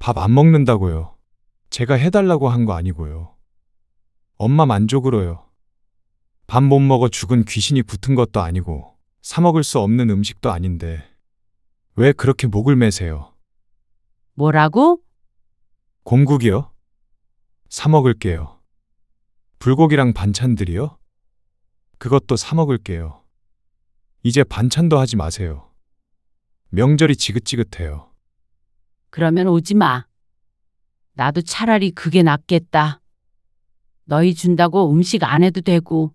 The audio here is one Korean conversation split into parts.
밥 안 먹는다고요. 제가 해달라고 한 거 아니고요. 엄마 만족으로요. 밥 못 먹어 죽은 귀신이 붙은 것도 아니고 사 먹을 수 없는 음식도 아닌데 왜 그렇게 목을 매세요? 뭐라고? 곰국이요? 사 먹을게요. 불고기랑 반찬들이요? 그것도 사 먹을게요. 이제 반찬도 하지 마세요. 명절이 지긋지긋해요. 그러면 오지 마. 나도 차라리 그게 낫겠다. 너희 준다고 음식 안 해도 되고.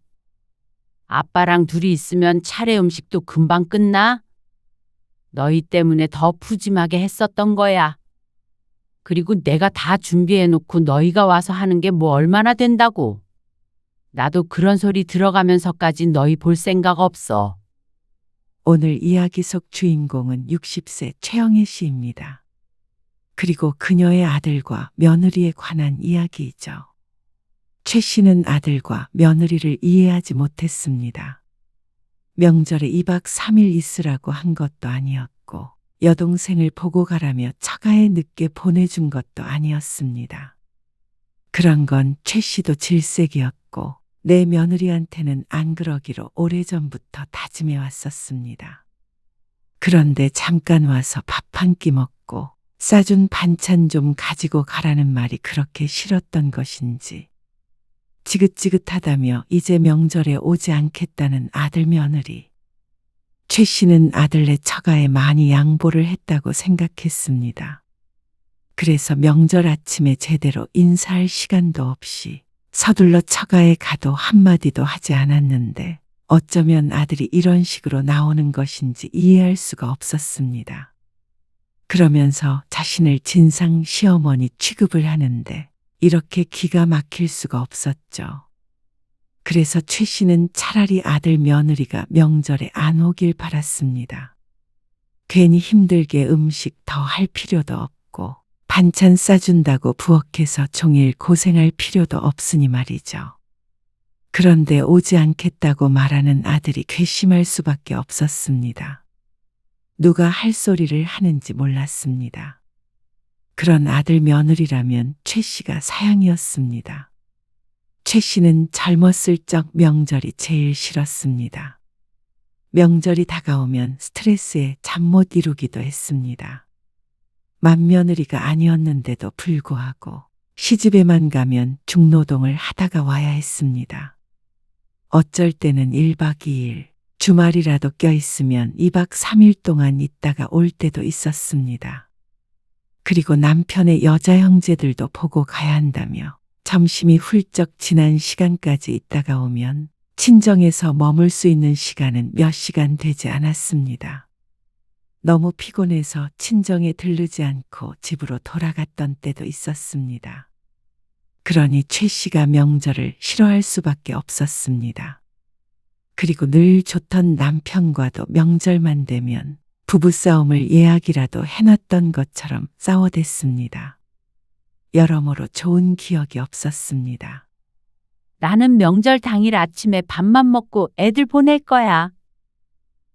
아빠랑 둘이 있으면 차례 음식도 금방 끝나? 너희 때문에 더 푸짐하게 했었던 거야. 그리고 내가 다 준비해놓고 너희가 와서 하는 게 뭐 얼마나 된다고. 나도 그런 소리 들어가면서까지 너희 볼 생각 없어. 오늘 이야기 속 주인공은 60세 최영애 씨입니다. 그리고 그녀의 아들과 며느리에 관한 이야기이죠. 최 씨는 아들과 며느리를 이해하지 못했습니다. 명절에 2박 3일 있으라고 한 것도 아니었고 여동생을 보고 가라며 처가에 늦게 보내준 것도 아니었습니다. 그런 건 최 씨도 질색이었고 내 며느리한테는 안 그러기로 오래전부터 다짐해 왔었습니다. 그런데 잠깐 와서 밥 한 끼 먹고 싸준 반찬 좀 가지고 가라는 말이 그렇게 싫었던 것인지 지긋지긋하다며 이제 명절에 오지 않겠다는 아들 며느리. 최 씨는 아들네 처가에 많이 양보를 했다고 생각했습니다. 그래서 명절 아침에 제대로 인사할 시간도 없이 서둘러 처가에 가도 한마디도 하지 않았는데 어쩌면 아들이 이런 식으로 나오는 것인지 이해할 수가 없었습니다. 그러면서 자신을 진상 시어머니 취급을 하는데 이렇게 기가 막힐 수가 없었죠. 그래서 최 씨는 차라리 아들 며느리가 명절에 안 오길 바랐습니다. 괜히 힘들게 음식 더 할 필요도 없고 반찬 싸준다고 부엌에서 종일 고생할 필요도 없으니 말이죠. 그런데 오지 않겠다고 말하는 아들이 괘씸할 수밖에 없었습니다. 누가 할 소리를 하는지 몰랐습니다. 그런 아들 며느리라면 최 씨가 사양이었습니다. 최 씨는 젊었을 적 명절이 제일 싫었습니다. 명절이 다가오면 스트레스에 잠 못 이루기도 했습니다. 맏며느리가 아니었는데도 불구하고 시집에만 가면 중노동을 하다가 와야 했습니다. 어쩔 때는 1박 2일, 주말이라도 껴있으면 2박 3일 동안 있다가 올 때도 있었습니다. 그리고 남편의 여자 형제들도 보고 가야 한다며 점심이 훌쩍 지난 시간까지 있다가 오면 친정에서 머물 수 있는 시간은 몇 시간 되지 않았습니다. 너무 피곤해서 친정에 들르지 않고 집으로 돌아갔던 때도 있었습니다. 그러니 최 씨가 명절을 싫어할 수밖에 없었습니다. 그리고 늘 좋던 남편과도 명절만 되면 부부싸움을 예약이라도 해놨던 것처럼 싸워댔습니다. 여러모로 좋은 기억이 없었습니다. 나는 명절 당일 아침에 밥만 먹고 애들 보낼 거야.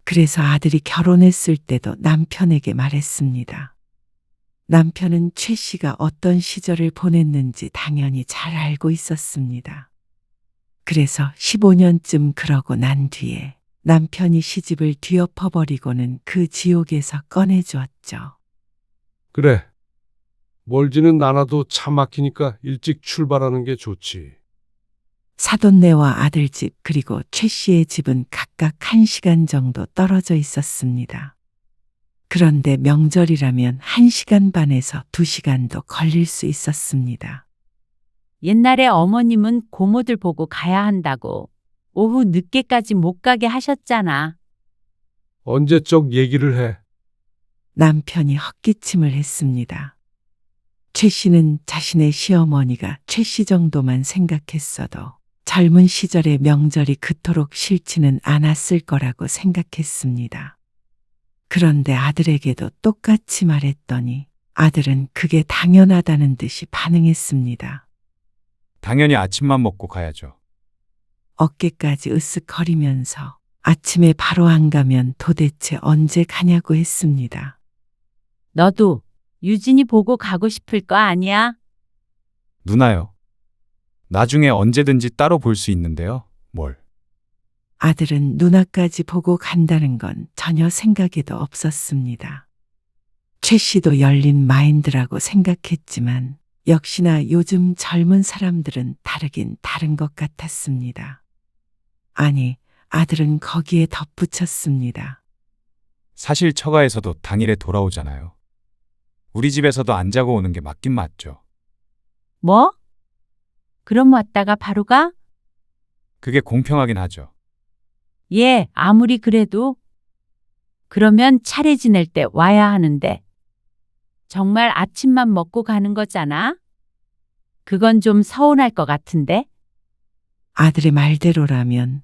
그래서 아들이 결혼했을 때도 남편에게 말했습니다. 남편은 최 씨가 어떤 시절을 보냈는지 당연히 잘 알고 있었습니다. 그래서 15년쯤 그러고 난 뒤에 남편이 시집을 뒤엎어버리고는 그 지옥에서 꺼내주었죠. 그래. 멀지는 않아도 차 막히니까 일찍 출발하는 게 좋지. 사돈네와 아들집 그리고 최 씨의 집은 각각 1시간 정도 떨어져 있었습니다. 그런데 명절이라면 1시간 반에서 2시간도 걸릴 수 있었습니다. 옛날에 어머님은 고모들 보고 가야 한다고 오후 늦게까지 못 가게 하셨잖아. 언제적 얘기를 해. 남편이 헛기침을 했습니다. 최 씨는 자신의 시어머니가 최 씨 정도만 생각했어도 젊은 시절의 명절이 그토록 싫지는 않았을 거라고 생각했습니다. 그런데 아들에게도 똑같이 말했더니 아들은 그게 당연하다는 듯이 반응했습니다. 당연히 아침만 먹고 가야죠. 어깨까지 으쓱거리면서 아침에 바로 안 가면 도대체 언제 가냐고 했습니다. 너도 유진이 보고 가고 싶을 거 아니야? 누나요. 나중에 언제든지 따로 볼 수 있는데요. 뭘? 아들은 누나까지 보고 간다는 건 전혀 생각에도 없었습니다. 최 씨도 열린 마인드라고 생각했지만 역시나 요즘 젊은 사람들은 다르긴 다른 것 같았습니다. 아니, 아들은 거기에 덧붙였습니다. 사실 처가에서도 당일에 돌아오잖아요. 우리 집에서도 안 자고 오는 게 맞긴 맞죠. 뭐? 그럼 왔다가 바로 가? 그게 공평하긴 하죠. 예, 아무리 그래도. 그러면 차례 지낼 때 와야 하는데. 정말 아침만 먹고 가는 거잖아? 그건 좀 서운할 것 같은데? 아들의 말대로라면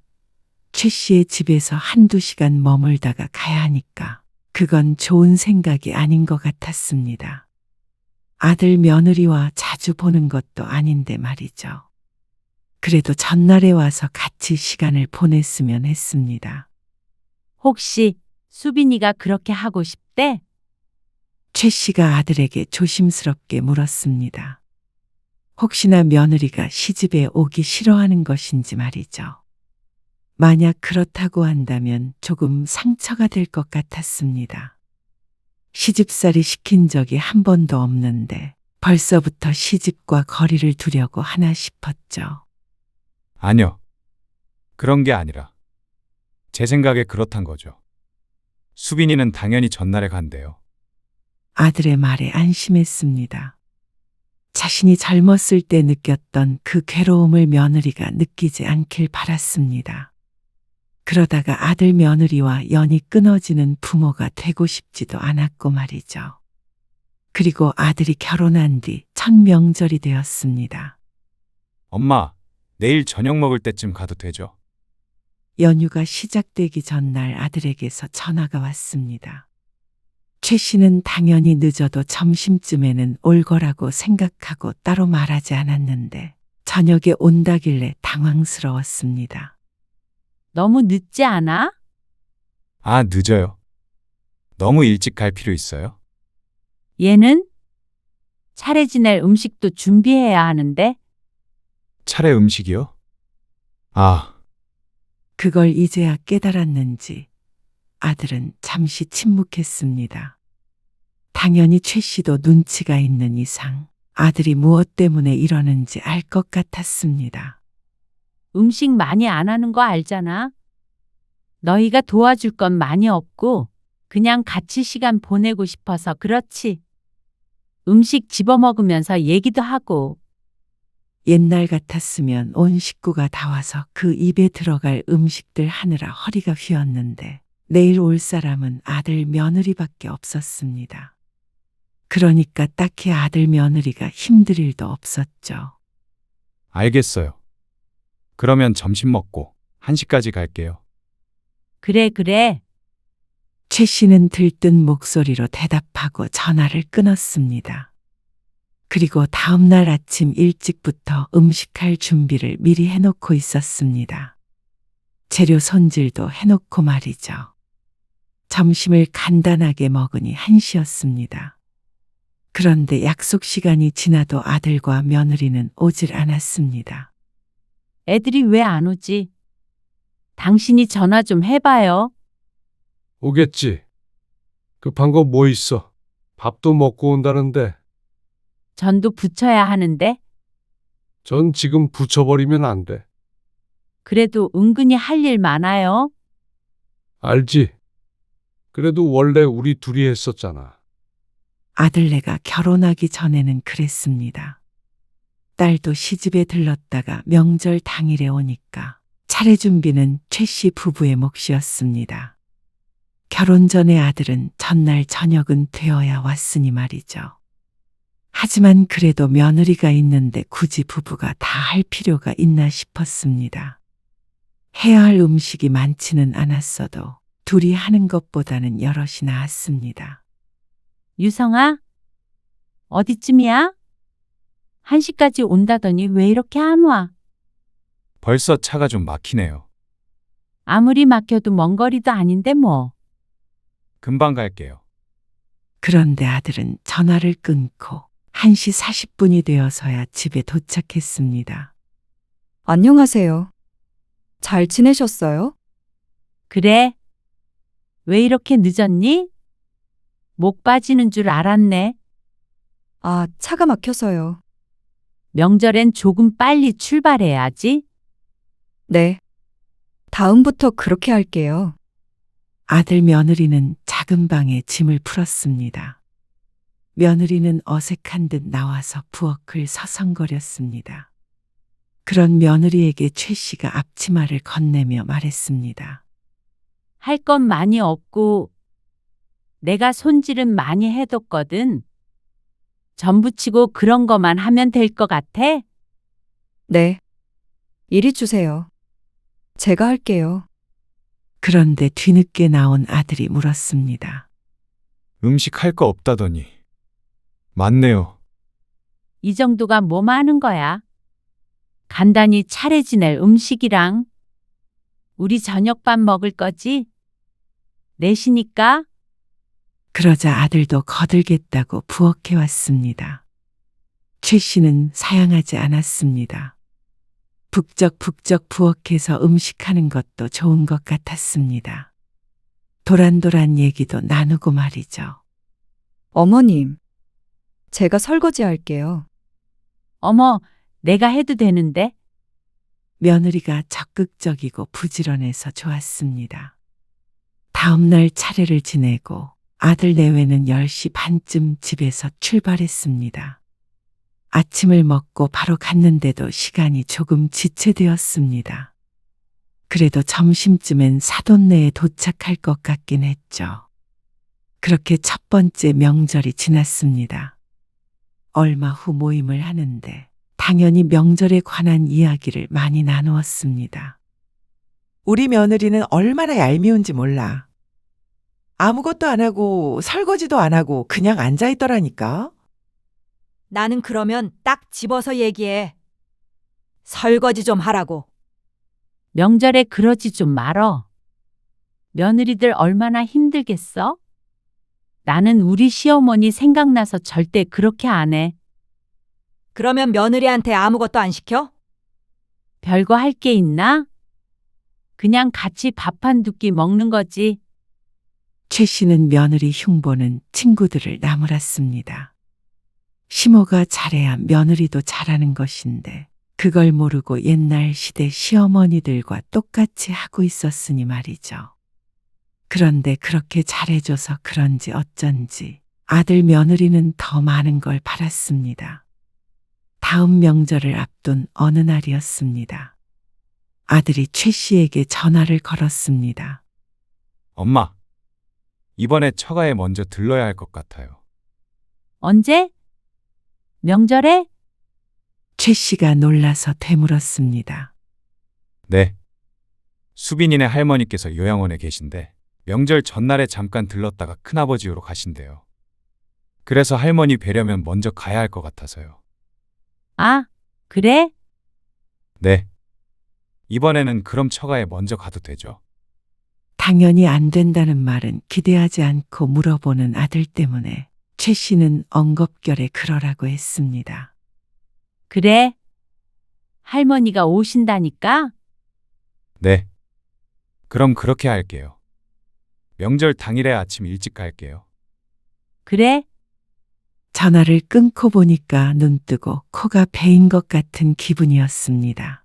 최 씨의 집에서 한두 시간 머물다가 가야 하니까 그건 좋은 생각이 아닌 것 같았습니다. 아들 며느리와 자주 보는 것도 아닌데 말이죠. 그래도 전날에 와서 같이 시간을 보냈으면 했습니다. 혹시 수빈이가 그렇게 하고 싶대? 최 씨가 아들에게 조심스럽게 물었습니다. 혹시나 며느리가 시집에 오기 싫어하는 것인지 말이죠. 만약 그렇다고 한다면 조금 상처가 될 것 같았습니다. 시집살이 시킨 적이 한 번도 없는데 벌써부터 시집과 거리를 두려고 하나 싶었죠. 아니요. 그런 게 아니라 제 생각에 그렇단 거죠. 수빈이는 당연히 전날에 간대요. 아들의 말에 안심했습니다. 자신이 젊었을 때 느꼈던 그 괴로움을 며느리가 느끼지 않길 바랐습니다. 그러다가 아들 며느리와 연이 끊어지는 부모가 되고 싶지도 않았고 말이죠. 그리고 아들이 결혼한 뒤 첫 명절이 되었습니다. 엄마, 내일 저녁 먹을 때쯤 가도 되죠? 연휴가 시작되기 전날 아들에게서 전화가 왔습니다. 최 씨는 당연히 늦어도 점심쯤에는 올 거라고 생각하고 따로 말하지 않았는데 저녁에 온다길래 당황스러웠습니다. 너무 늦지 않아? 아, 늦어요. 너무 일찍 갈 필요 있어요? 얘는? 차례 지낼 음식도 준비해야 하는데? 차례 음식이요? 아, 그걸 이제야 깨달았는지 아들은 잠시 침묵했습니다. 당연히 최 씨도 눈치가 있는 이상 아들이 무엇 때문에 이러는지 알 것 같았습니다. 음식 많이 안 하는 거 알잖아? 너희가 도와줄 건 많이 없고 그냥 같이 시간 보내고 싶어서 그렇지. 음식 집어먹으면서 얘기도 하고. 옛날 같았으면 온 식구가 다 와서 그 입에 들어갈 음식들 하느라 허리가 휘었는데 내일 올 사람은 아들 며느리밖에 없었습니다. 그러니까 딱히 아들 며느리가 힘들 일도 없었죠. 알겠어요. 그러면 점심 먹고 1시까지 갈게요. 그래, 그래. 최 씨는 들뜬 목소리로 대답하고 전화를 끊었습니다. 그리고 다음 날 아침 일찍부터 음식할 준비를 미리 해놓고 있었습니다. 재료 손질도 해놓고 말이죠. 점심을 간단하게 먹으니 1시였습니다. 그런데 약속 시간이 지나도 아들과 며느리는 오질 않았습니다. 애들이 왜 안 오지? 당신이 전화 좀 해봐요. 오겠지. 급한 거 뭐 있어? 밥도 먹고 온다는데. 전도 붙여야 하는데. 전 지금 붙여버리면 안 돼. 그래도 은근히 할 일 많아요. 알지? 그래도 원래 우리 둘이 했었잖아. 아들네가 결혼하기 전에는 그랬습니다. 딸도 시집에 들렀다가 명절 당일에 오니까 차례 준비는 최 씨 부부의 몫이었습니다. 결혼 전에 아들은 전날 저녁은 되어야 왔으니 말이죠. 하지만 그래도 며느리가 있는데 굳이 부부가 다 할 필요가 있나 싶었습니다. 해야 할 음식이 많지는 않았어도 둘이 하는 것보다는 여럿이 나았습니다. 유성아, 어디쯤이야? 1시까지 온다더니 왜 이렇게 안 와? 벌써 차가 좀 막히네요. 아무리 막혀도 먼 거리도 아닌데 뭐. 금방 갈게요. 그런데 아들은 전화를 끊고 1시 40분이 되어서야 집에 도착했습니다. 안녕하세요. 잘 지내셨어요? 그래? 왜 이렇게 늦었니? 목 빠지는 줄 알았네. 아, 차가 막혀서요. 명절엔 조금 빨리 출발해야지. 네. 다음부터 그렇게 할게요. 아들 며느리는 작은 방에 짐을 풀었습니다. 며느리는 어색한 듯 나와서 부엌을 서성거렸습니다. 그런 며느리에게 최 씨가 앞치마를 건네며 말했습니다. 할 건 많이 없고 내가 손질은 많이 해뒀거든. 전 부치고 그런 거만 하면 될 것 같아? 네. 이리 주세요. 제가 할게요. 그런데 뒤늦게 나온 아들이 물었습니다. 음식 할 거 없다더니. 맞네요. 이 정도가 뭐 많은 거야? 간단히 차례 지낼 음식이랑 우리 저녁밥 먹을 거지? 넷이니까? 그러자 아들도 거들겠다고 부엌에 왔습니다. 최 씨는 사양하지 않았습니다. 북적북적 부엌에서 음식하는 것도 좋은 것 같았습니다. 도란도란 얘기도 나누고 말이죠. 어머님, 제가 설거지 할게요. 어머, 내가 해도 되는데? 며느리가 적극적이고 부지런해서 좋았습니다. 다음 날 차례를 지내고 아들 내외는 10시 반쯤 집에서 출발했습니다. 아침을 먹고 바로 갔는데도 시간이 조금 지체되었습니다. 그래도 점심쯤엔 사돈네에 도착할 것 같긴 했죠. 그렇게 첫 번째 명절이 지났습니다. 얼마 후 모임을 하는데 당연히 명절에 관한 이야기를 많이 나누었습니다. 우리 며느리는 얼마나 얄미운지 몰라. 아무것도 안 하고 설거지도 안 하고 그냥 앉아 있더라니까. 나는 그러면 딱 집어서 얘기해. 설거지 좀 하라고. 명절에 그러지 좀 말어. 며느리들 얼마나 힘들겠어? 나는 우리 시어머니 생각나서 절대 그렇게 안 해. 그러면 며느리한테 아무것도 안 시켜? 별거 할 게 있나? 그냥 같이 밥 한 두 끼 먹는 거지. 최 씨는 며느리 흉보는 친구들을 나무랐습니다. 시모가 잘해야 며느리도 잘하는 것인데 그걸 모르고 옛날 시대 시어머니들과 똑같이 하고 있었으니 말이죠. 그런데 그렇게 잘해줘서 그런지 어쩐지 아들 며느리는 더 많은 걸 바랐습니다. 다음 명절을 앞둔 어느 날이었습니다. 아들이 최 씨에게 전화를 걸었습니다. 엄마, 이번에 처가에 먼저 들러야 할 것 같아요. 언제? 명절에? 최 씨가 놀라서 되물었습니다. 네. 수빈이네 할머니께서 요양원에 계신데 명절 전날에 잠깐 들렀다가 큰아버지로 가신대요. 그래서 할머니 뵈려면 먼저 가야 할 것 같아서요. 아, 그래? 네. 이번에는 그럼 처가에 먼저 가도 되죠? 당연히 안 된다는 말은 기대하지 않고 물어보는 아들 때문에 최 씨는 엉겁결에 그러라고 했습니다. 그래? 할머니가 오신다니까? 네. 그럼 그렇게 할게요. 명절 당일에 아침 일찍 갈게요. 그래? 전화를 끊고 보니까 눈뜨고 코가 베인 것 같은 기분이었습니다.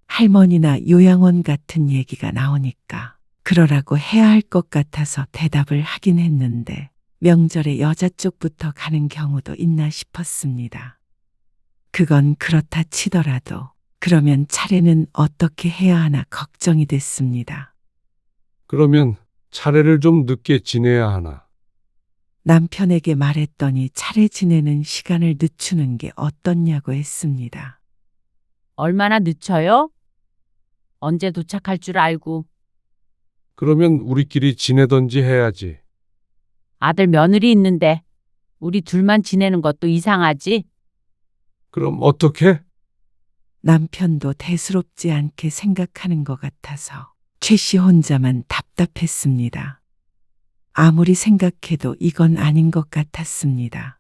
할머니나 요양원 같은 얘기가 나오니까 그러라고 해야 할 것 같아서 대답을 하긴 했는데 명절에 여자 쪽부터 가는 경우도 있나 싶었습니다. 그건 그렇다 치더라도 그러면 차례는 어떻게 해야 하나 걱정이 됐습니다. 그러면 차례를 좀 늦게 지내야 하나? 남편에게 말했더니 차례 지내는 시간을 늦추는 게 어떻냐고 했습니다. 얼마나 늦춰요? 언제 도착할 줄 알고. 그러면 우리끼리 지내던지 해야지. 아들 며느리 있는데 우리 둘만 지내는 것도 이상하지? 그럼 어떻게? 남편도 대수롭지 않게 생각하는 것 같아서 최 씨 혼자만 답답했습니다. 아무리 생각해도 이건 아닌 것 같았습니다.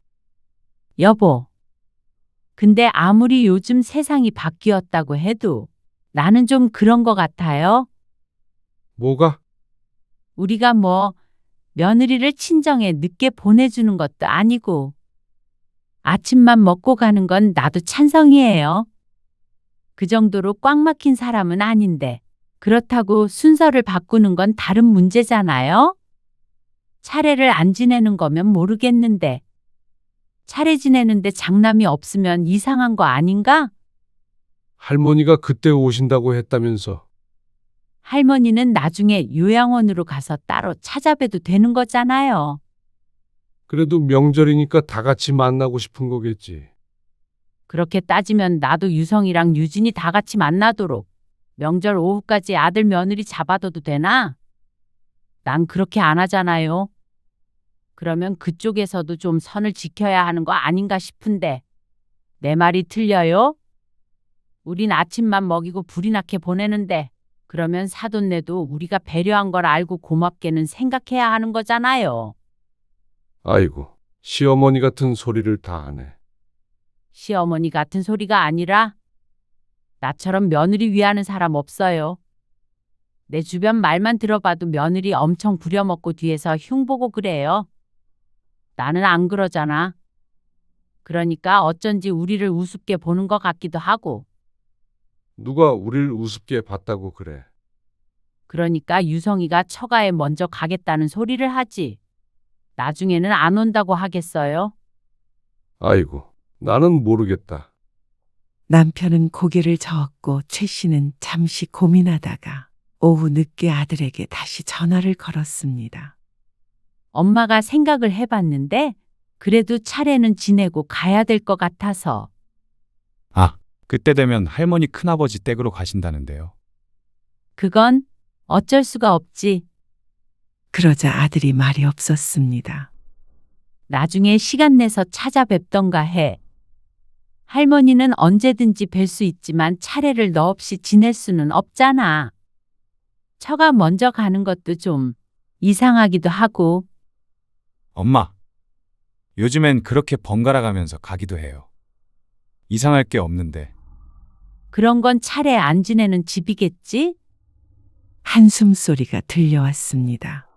여보. 근데 아무리 요즘 세상이 바뀌었다고 해도 나는 좀 그런 것 같아요. 뭐가? 우리가 뭐 며느리를 친정에 늦게 보내주는 것도 아니고 아침만 먹고 가는 건 나도 찬성이에요. 그 정도로 꽉 막힌 사람은 아닌데 그렇다고 순서를 바꾸는 건 다른 문제잖아요. 차례를 안 지내는 거면 모르겠는데 차례 지내는데 장남이 없으면 이상한 거 아닌가? 할머니가 그때 오신다고 했다면서. 할머니는 나중에 요양원으로 가서 따로 찾아뵈도 되는 거잖아요. 그래도 명절이니까 다 같이 만나고 싶은 거겠지. 그렇게 따지면 나도 유성이랑 유진이 다 같이 만나도록 명절 오후까지 아들 며느리 잡아둬도 되나? 난 그렇게 안 하잖아요. 그러면 그쪽에서도 좀 선을 지켜야 하는 거 아닌가 싶은데 내 말이 틀려요? 우린 아침만 먹이고 불이 나게 보내는데 그러면 사돈 내도 우리가 배려한 걸 알고 고맙게는 생각해야 하는 거잖아요. 아이고, 시어머니 같은 소리를 다 하네. 시어머니 같은 소리가 아니라 나처럼 며느리 위하는 사람 없어요. 내 주변 말만 들어봐도 며느리 엄청 부려먹고 뒤에서 흉보고 그래요. 나는 안 그러잖아. 그러니까 어쩐지 우리를 우습게 보는 것 같기도 하고 누가 우릴 우습게 봤다고 그래. 그러니까 유성이가 처가에 먼저 가겠다는 소리를 하지. 나중에는 안 온다고 하겠어요? 아이고, 나는 모르겠다. 남편은 고개를 저었고 최 씨는 잠시 고민하다가 오후 늦게 아들에게 다시 전화를 걸었습니다. 엄마가 생각을 해봤는데 그래도 차례는 지내고 가야 될 것 같아서. 아, 그때 되면 할머니 큰아버지 댁으로 가신다는데요. 그건 어쩔 수가 없지. 그러자 아들이 말이 없었습니다. 나중에 시간 내서 찾아뵙던가 해. 할머니는 언제든지 뵐 수 있지만 차례를 너 없이 지낼 수는 없잖아. 처가 먼저 가는 것도 좀 이상하기도 하고. 엄마, 요즘엔 그렇게 번갈아 가면서 가기도 해요. 이상할 게 없는데. 그런 건 차례 안 지내는 집이겠지? 한숨 소리가 들려왔습니다.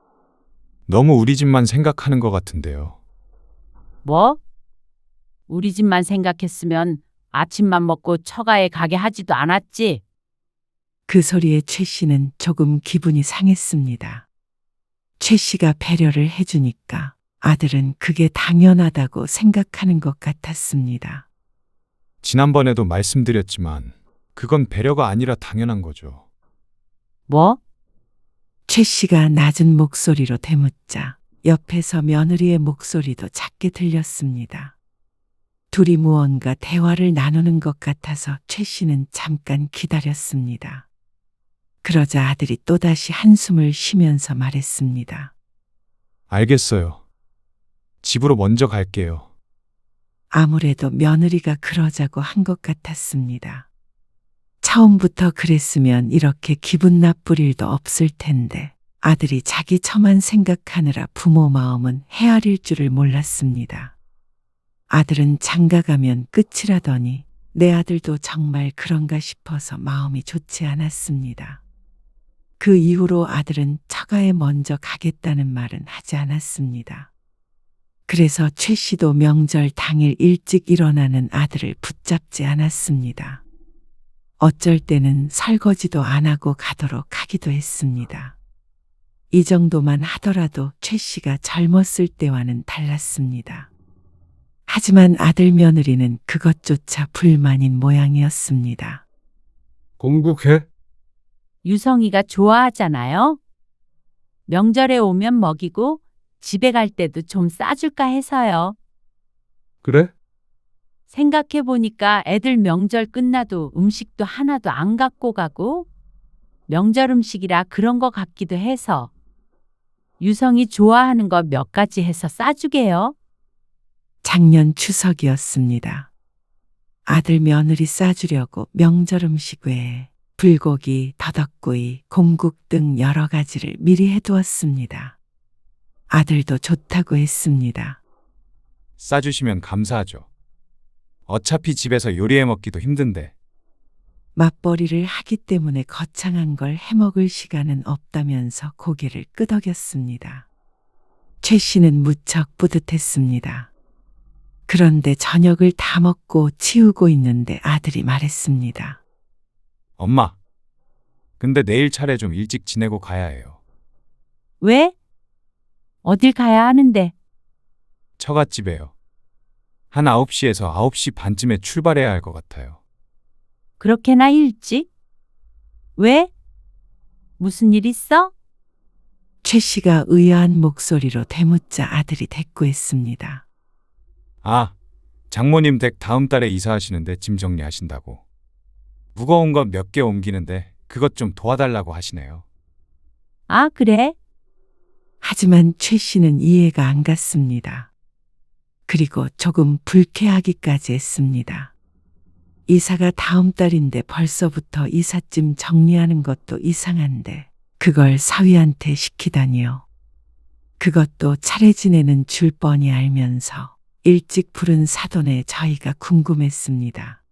너무 우리 집만 생각하는 것 같은데요. 뭐? 우리 집만 생각했으면 아침만 먹고 처가에 가게 하지도 않았지. 그 소리에 최 씨는 조금 기분이 상했습니다. 최 씨가 배려를 해주니까 아들은 그게 당연하다고 생각하는 것 같았습니다. 지난번에도 말씀드렸지만 그건 배려가 아니라 당연한 거죠. 뭐? 최 씨가 낮은 목소리로 대묻자 옆에서 며느리의 목소리도 작게 들렸습니다. 둘이 무언가 대화를 나누는 것 같아서 최 씨는 잠깐 기다렸습니다. 그러자 아들이 또다시 한숨을 쉬면서 말했습니다. 알겠어요. 집으로 먼저 갈게요. 아무래도 며느리가 그러자고 한 것 같았습니다. 처음부터 그랬으면 이렇게 기분 나쁠 일도 없을 텐데 아들이 자기 처만 생각하느라 부모 마음은 헤아릴 줄을 몰랐습니다. 아들은 장가가면 끝이라더니 내 아들도 정말 그런가 싶어서 마음이 좋지 않았습니다. 그 이후로 아들은 처가에 먼저 가겠다는 말은 하지 않았습니다. 그래서 최 씨도 명절 당일 일찍 일어나는 아들을 붙잡지 않았습니다. 어쩔 때는 설거지도 안 하고 가도록 하기도 했습니다. 이 정도만 하더라도 최 씨가 젊었을 때와는 달랐습니다. 하지만 아들 며느리는 그것조차 불만인 모양이었습니다. 공국해? 유성이가 좋아하잖아요. 명절에 오면 먹이고 집에 갈 때도 좀 싸줄까 해서요. 그래? 생각해보니까 애들 명절 끝나도 음식도 하나도 안 갖고 가고 명절 음식이라 그런 거 같기도 해서 유성이 좋아하는 거 몇 가지 해서 싸주게요. 작년 추석이었습니다. 아들 며느리 싸주려고 명절 음식 외에 불고기, 더덕구이, 공국 등 여러 가지를 미리 해두었습니다. 아들도 좋다고 했습니다. 싸주시면 감사하죠. 어차피 집에서 요리해 먹기도 힘든데. 맞벌이를 하기 때문에 거창한 걸 해먹을 시간은 없다면서 고개를 끄덕였습니다. 최 씨는 무척 뿌듯했습니다. 그런데 저녁을 다 먹고 치우고 있는데 아들이 말했습니다. 엄마, 근데 내일 차례 좀 일찍 지내고 가야 해요. 왜? 어딜 가야 하는데? 처갓집에요. 한 9시에서 9시 반쯤에 출발해야 할 것 같아요. 그렇게나 일찍? 왜? 무슨 일 있어? 최 씨가 의아한 목소리로 되묻자 아들이 대꾸했습니다. 아, 장모님 댁 다음 달에 이사하시는데 짐 정리하신다고. 무거운 것 몇 개 옮기는데 그것 좀 도와달라고 하시네요. 아, 그래? 하지만 최 씨는 이해가 안 갔습니다. 그리고 조금 불쾌하기까지 했습니다. 이사가 다음 달인데 벌써부터 이삿짐 정리하는 것도 이상한데 그걸 사위한테 시키다니요. 그것도 차례 지내는 줄 뻔히 알면서 일찍 부른 사돈에 저희가 궁금했습니다.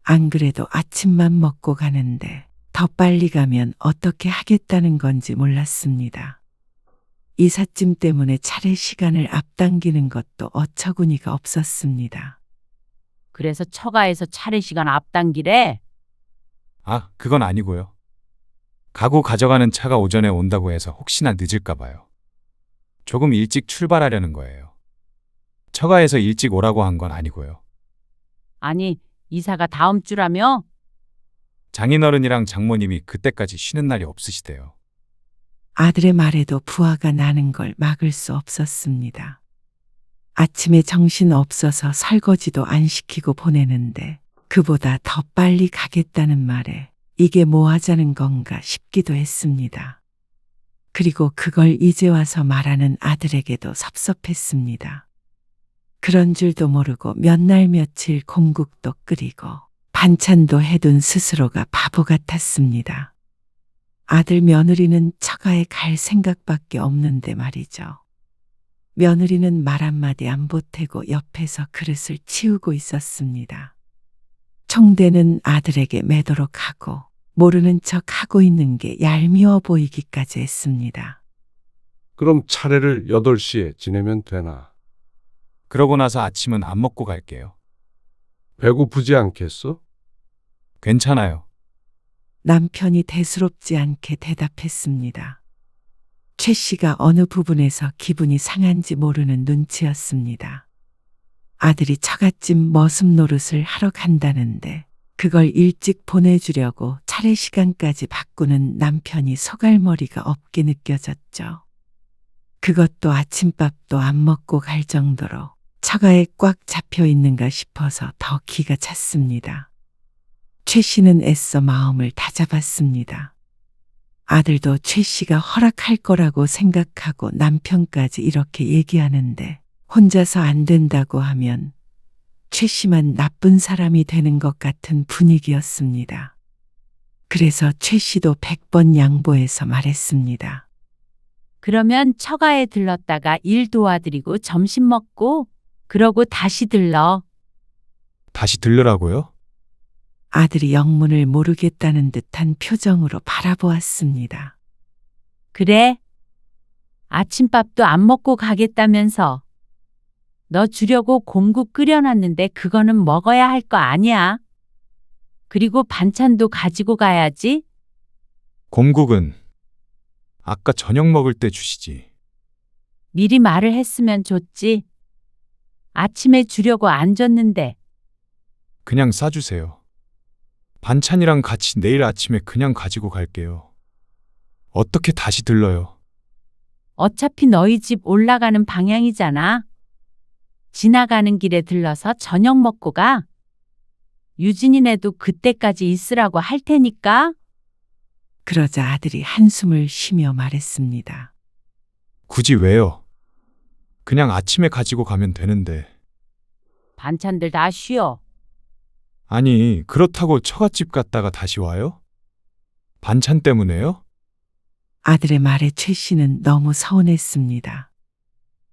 안 그래도 아침만 먹고 가는데 더 빨리 가면 어떻게 하겠다는 건지 몰랐습니다. 이삿짐 때문에 차례 시간을 앞당기는 것도 어처구니가 없었습니다. 그래서 처가에서 차례 시간 앞당기래? 아, 그건 아니고요. 가구 가져가는 차가 오전에 온다고 해서 혹시나 늦을까 봐요. 조금 일찍 출발하려는 거예요. 처가에서 일찍 오라고 한 건 아니고요. 아니, 이사가 다음 주라며? 장인어른이랑 장모님이 그때까지 쉬는 날이 없으시대요. 아들의 말에도 부하가 나는 걸 막을 수 없었습니다. 아침에 정신 없어서 설거지도 안 시키고 보내는데 그보다 더 빨리 가겠다는 말에 이게 뭐 하자는 건가 싶기도 했습니다. 그리고 그걸 이제 와서 말하는 아들에게도 섭섭했습니다. 그런 줄도 모르고 몇 날 며칠 공국도 끓이고 반찬도 해둔 스스로가 바보 같았습니다. 아들 며느리는 처가에 갈 생각밖에 없는데 말이죠. 며느리는 말 한마디 안 보태고 옆에서 그릇을 치우고 있었습니다. 총대는 아들에게 매도록 하고 모르는 척 하고 있는 게 얄미워 보이기까지 했습니다. 그럼 차례를 8시에 지내면 되나? 그러고 나서 아침은 안 먹고 갈게요. 배고프지 않겠어? 괜찮아요. 남편이 대수롭지 않게 대답했습니다. 최 씨가 어느 부분에서 기분이 상한지 모르는 눈치였습니다. 아들이 처갓집 머슴 노릇을 하러 간다는데 그걸 일찍 보내주려고 차례 시간까지 바꾸는 남편이 소갈머리가 없게 느껴졌죠. 그것도 아침밥도 안 먹고 갈 정도로 처가에 꽉 잡혀 있는가 싶어서 더 기가 찼습니다. 최 씨는 애써 마음을 다잡았습니다. 아들도 최 씨가 허락할 거라고 생각하고 남편까지 이렇게 얘기하는데 혼자서 안 된다고 하면 최 씨만 나쁜 사람이 되는 것 같은 분위기였습니다. 그래서 최 씨도 100번 양보해서 말했습니다. 그러면 처가에 들렀다가 일 도와드리고 점심 먹고 그러고 다시 들러. 다시 들르라고요? 아들이 영문을 모르겠다는 듯한 표정으로 바라보았습니다. 그래? 아침밥도 안 먹고 가겠다면서. 너 주려고 공국 끓여놨는데 그거는 먹어야 할 거 아니야. 그리고 반찬도 가지고 가야지. 곰국은 아까 저녁 먹을 때 주시지. 미리 말을 했으면 좋지. 아침에 주려고 안 줬는데. 그냥 싸주세요. 반찬이랑 같이 내일 아침에 그냥 가지고 갈게요. 어떻게 다시 들러요? 어차피 너희 집 올라가는 방향이잖아. 지나가는 길에 들러서 저녁 먹고 가. 유진이네도 그때까지 있으라고 할 테니까. 그러자 아들이 한숨을 쉬며 말했습니다. 굳이 왜요? 그냥 아침에 가지고 가면 되는데. 반찬들 다 쉬어. 아니, 그렇다고 처갓집 갔다가 다시 와요? 반찬 때문에요? 아들의 말에 최 씨는 너무 서운했습니다.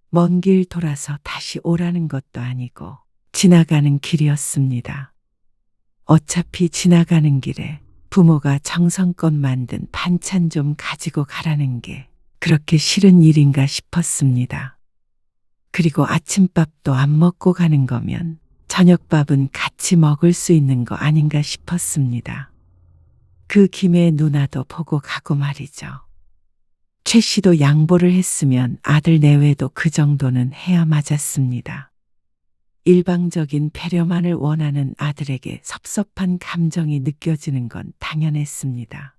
먼 길 돌아서 다시 오라는 것도 아니고 지나가는 길이었습니다. 어차피 지나가는 길에 부모가 정성껏 만든 반찬 좀 가지고 가라는 게 그렇게 싫은 일인가 싶었습니다. 그리고 아침밥도 안 먹고 가는 거면 저녁밥은 같이 먹을 수 있는 거 아닌가 싶었습니다. 그 김에 누나도 보고 가고 말이죠. 최 씨도 양보를 했으면 아들 내외도 그 정도는 해야 맞았습니다. 일방적인 배려만을 원하는 아들에게 섭섭한 감정이 느껴지는 건 당연했습니다.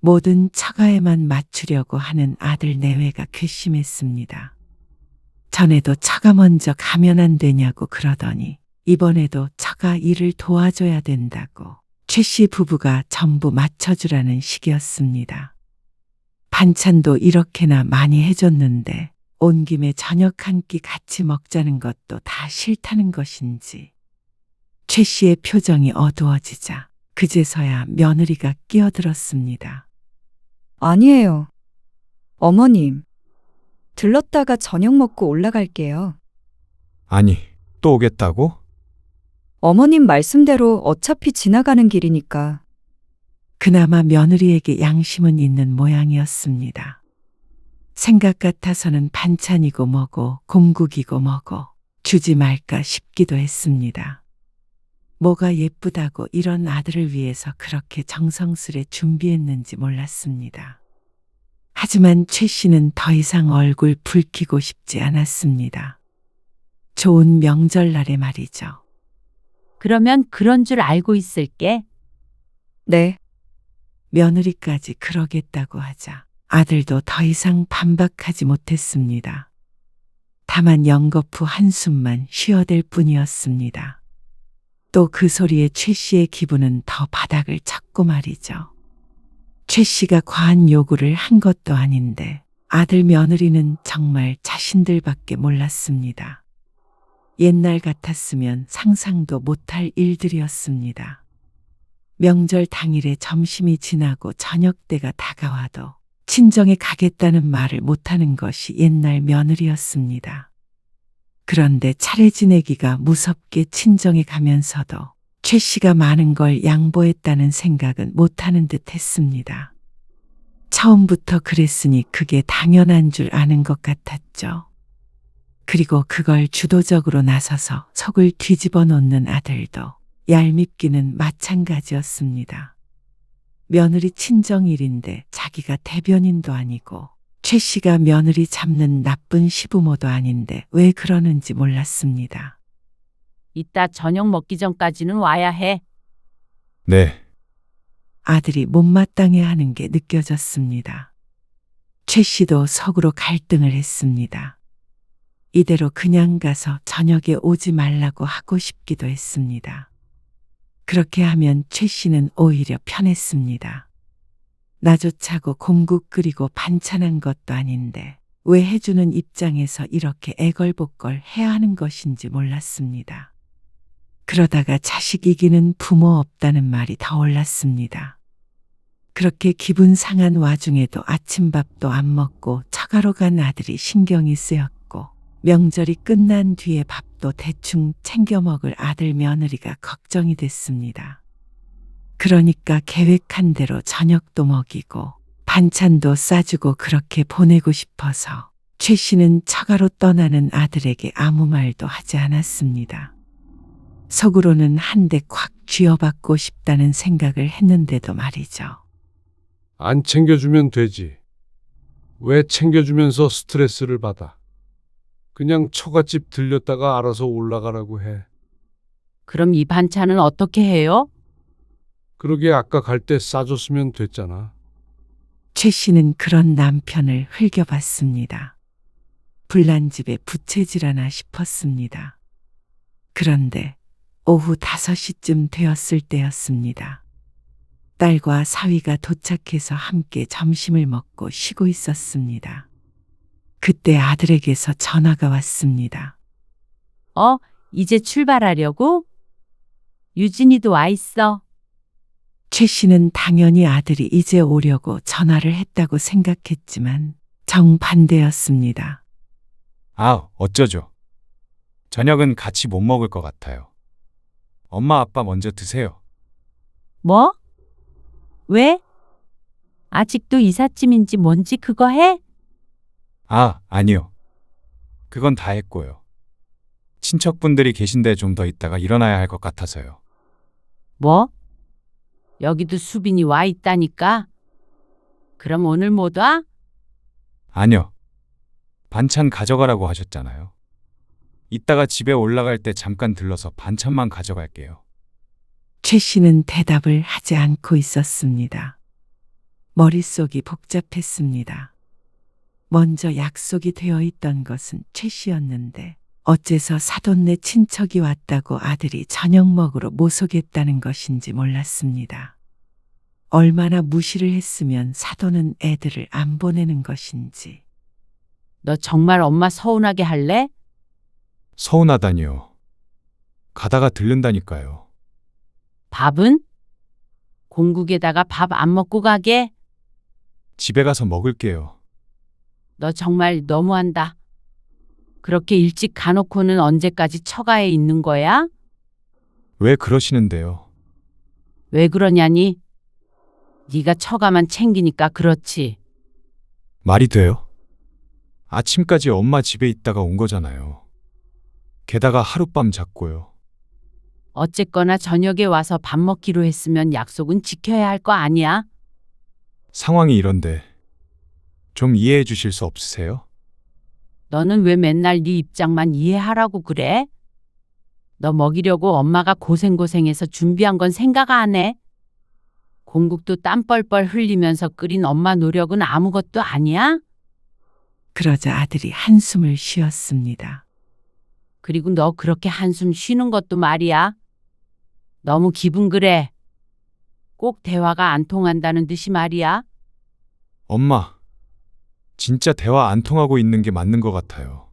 모든 처가에만 맞추려고 하는 아들 내외가 괘씸했습니다. 전에도 처가 먼저 가면 안 되냐고 그러더니 이번에도 처가 일을 도와줘야 된다고 최 씨 부부가 전부 맞춰주라는 식이었습니다. 반찬도 이렇게나 많이 해줬는데 온 김에 저녁 한 끼 같이 먹자는 것도 다 싫다는 것인지 최 씨의 표정이 어두워지자 그제서야 며느리가 끼어들었습니다. 아니에요. 어머님, 들렀다가 저녁 먹고 올라갈게요. 아니, 또 오겠다고? 어머님 말씀대로 어차피 지나가는 길이니까. 그나마 며느리에게 양심은 있는 모양이었습니다. 생각 같아서는 반찬이고 뭐고 곰국이고 뭐고 주지 말까 싶기도 했습니다. 뭐가 예쁘다고 이런 아들을 위해서 그렇게 정성스레 준비했는지 몰랐습니다. 하지만 최 씨는 더 이상 얼굴 붉히고 싶지 않았습니다. 좋은 명절날에 말이죠. 그러면 그런 줄 알고 있을게. 네, 며느리까지 그러겠다고 하자 아들도 더 이상 반박하지 못했습니다. 다만 연거푸 한숨만 쉬어댈 뿐이었습니다. 또 그 소리에 최 씨의 기분은 더 바닥을 쳤고 말이죠. 최 씨가 과한 요구를 한 것도 아닌데 아들 며느리는 정말 자신들밖에 몰랐습니다. 옛날 같았으면 상상도 못할 일들이었습니다. 명절 당일에 점심이 지나고 저녁 때가 다가와도 친정에 가겠다는 말을 못하는 것이 옛날 며느리였습니다. 그런데 차례 지내기가 무섭게 친정에 가면서도 최 씨가 많은 걸 양보했다는 생각은 못하는 듯 했습니다. 처음부터 그랬으니 그게 당연한 줄 아는 것 같았죠. 그리고 그걸 주도적으로 나서서 속을 뒤집어 놓는 아들도 얄밉기는 마찬가지였습니다. 며느리 친정일인데 자기가 대변인도 아니고 최 씨가 며느리 잡는 나쁜 시부모도 아닌데 왜 그러는지 몰랐습니다. 이따 저녁 먹기 전까지는 와야 해. 네, 아들이 못마땅해하는 게 느껴졌습니다. 최 씨도 속으로 갈등을 했습니다. 이대로 그냥 가서 저녁에 오지 말라고 하고 싶기도 했습니다. 그렇게 하면 최 씨는 오히려 편했습니다. 나조차고 곰국 끓이고 반찬한 것도 아닌데 왜 해주는 입장에서 이렇게 애걸복걸 해야 하는 것인지 몰랐습니다. 그러다가 자식 이기는 부모 없다는 말이 더 올랐습니다. 그렇게 기분 상한 와중에도 아침밥도 안 먹고 처가로 간 아들이 신경이 쓰였고 명절이 끝난 뒤에 밥도 대충 챙겨 먹을 아들 며느리가 걱정이 됐습니다. 그러니까 계획한 대로 저녁도 먹이고 반찬도 싸주고 그렇게 보내고 싶어서 최 씨는 처가로 떠나는 아들에게 아무 말도 하지 않았습니다. 속으로는 한 대 콱 쥐어받고 싶다는 생각을 했는데도 말이죠. 안 챙겨주면 되지. 왜 챙겨주면서 스트레스를 받아? 그냥 처갓집 들렸다가 알아서 올라가라고 해. 그럼 이 반찬은 어떻게 해요? 그러게 아까 갈 때 싸줬으면 됐잖아. 최 씨는 그런 남편을 흘겨봤습니다. 불난 집에 부채질하나 싶었습니다. 그런데 오후 5시쯤 되었을 때였습니다. 딸과 사위가 도착해서 함께 점심을 먹고 쉬고 있었습니다. 그때 아들에게서 전화가 왔습니다. 이제 출발하려고? 유진이도 와 있어. 최 씨는 당연히 아들이 이제 오려고 전화를 했다고 생각했지만 정반대였습니다. 아, 어쩌죠. 저녁은 같이 못 먹을 것 같아요. 엄마, 아빠 먼저 드세요. 뭐? 왜? 아직도 이삿짐인지 뭔지 그거 해? 아, 아니요. 그건 다 했고요. 친척분들이 계신데 좀 더 있다가 일어나야 할 것 같아서요. 뭐? 여기도 수빈이 와 있다니까? 그럼 오늘 못 와? 아니요. 반찬 가져가라고 하셨잖아요. 이따가 집에 올라갈 때 잠깐 들러서 반찬만 가져갈게요. 최 씨는 대답을 하지 않고 있었습니다. 머릿속이 복잡했습니다. 먼저 약속이 되어 있던 것은 최 씨였는데 어째서 사돈네 친척이 왔다고 아들이 저녁 먹으러 모속했다는 것인지 몰랐습니다. 얼마나 무시를 했으면 사돈은 애들을 안 보내는 것인지. 너 정말 엄마 서운하게 할래? 서운하다니요. 가다가 들른다니까요. 밥은? 공국에다가 밥 안 먹고 가게? 집에 가서 먹을게요. 너 정말 너무한다. 그렇게 일찍 가놓고는 언제까지 처가에 있는 거야? 왜 그러시는데요? 왜 그러냐니? 네가 처가만 챙기니까 그렇지. 말이 돼요? 아침까지 엄마 집에 있다가 온 거잖아요. 게다가 하룻밤 잤고요. 어쨌거나 저녁에 와서 밥 먹기로 했으면 약속은 지켜야 할 거 아니야? 상황이 이런데 좀 이해해 주실 수 없으세요? 너는 왜 맨날 네 입장만 이해하라고 그래? 너 먹이려고 엄마가 고생고생해서 준비한 건 생각 안 해? 공국도 땀 뻘뻘 흘리면서 끓인 엄마 노력은 아무것도 아니야? 그러자 아들이 한숨을 쉬었습니다. 그리고 너 그렇게 한숨 쉬는 것도 말이야. 너무 기분 그래. 꼭 대화가 안 통한다는 듯이 말이야. 엄마, 진짜 대화 안 통하고 있는 게 맞는 것 같아요.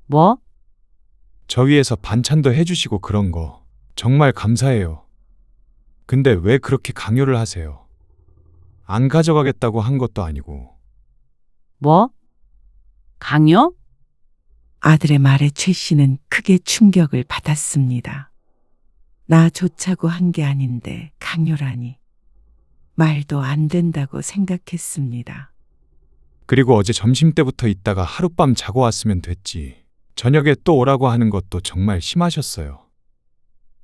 뭐? 저 위해서 반찬도 해주시고 그런 거 정말 감사해요. 근데 왜 그렇게 강요를 하세요? 안 가져가겠다고 한 것도 아니고. 뭐? 강요? 아들의 말에 최 씨는 크게 충격을 받았습니다. 나 좋자고 한 게 아닌데 강요라니. 말도 안 된다고 생각했습니다. 그리고 어제 점심 때부터 있다가 하룻밤 자고 왔으면 됐지. 저녁에 또 오라고 하는 것도 정말 심하셨어요.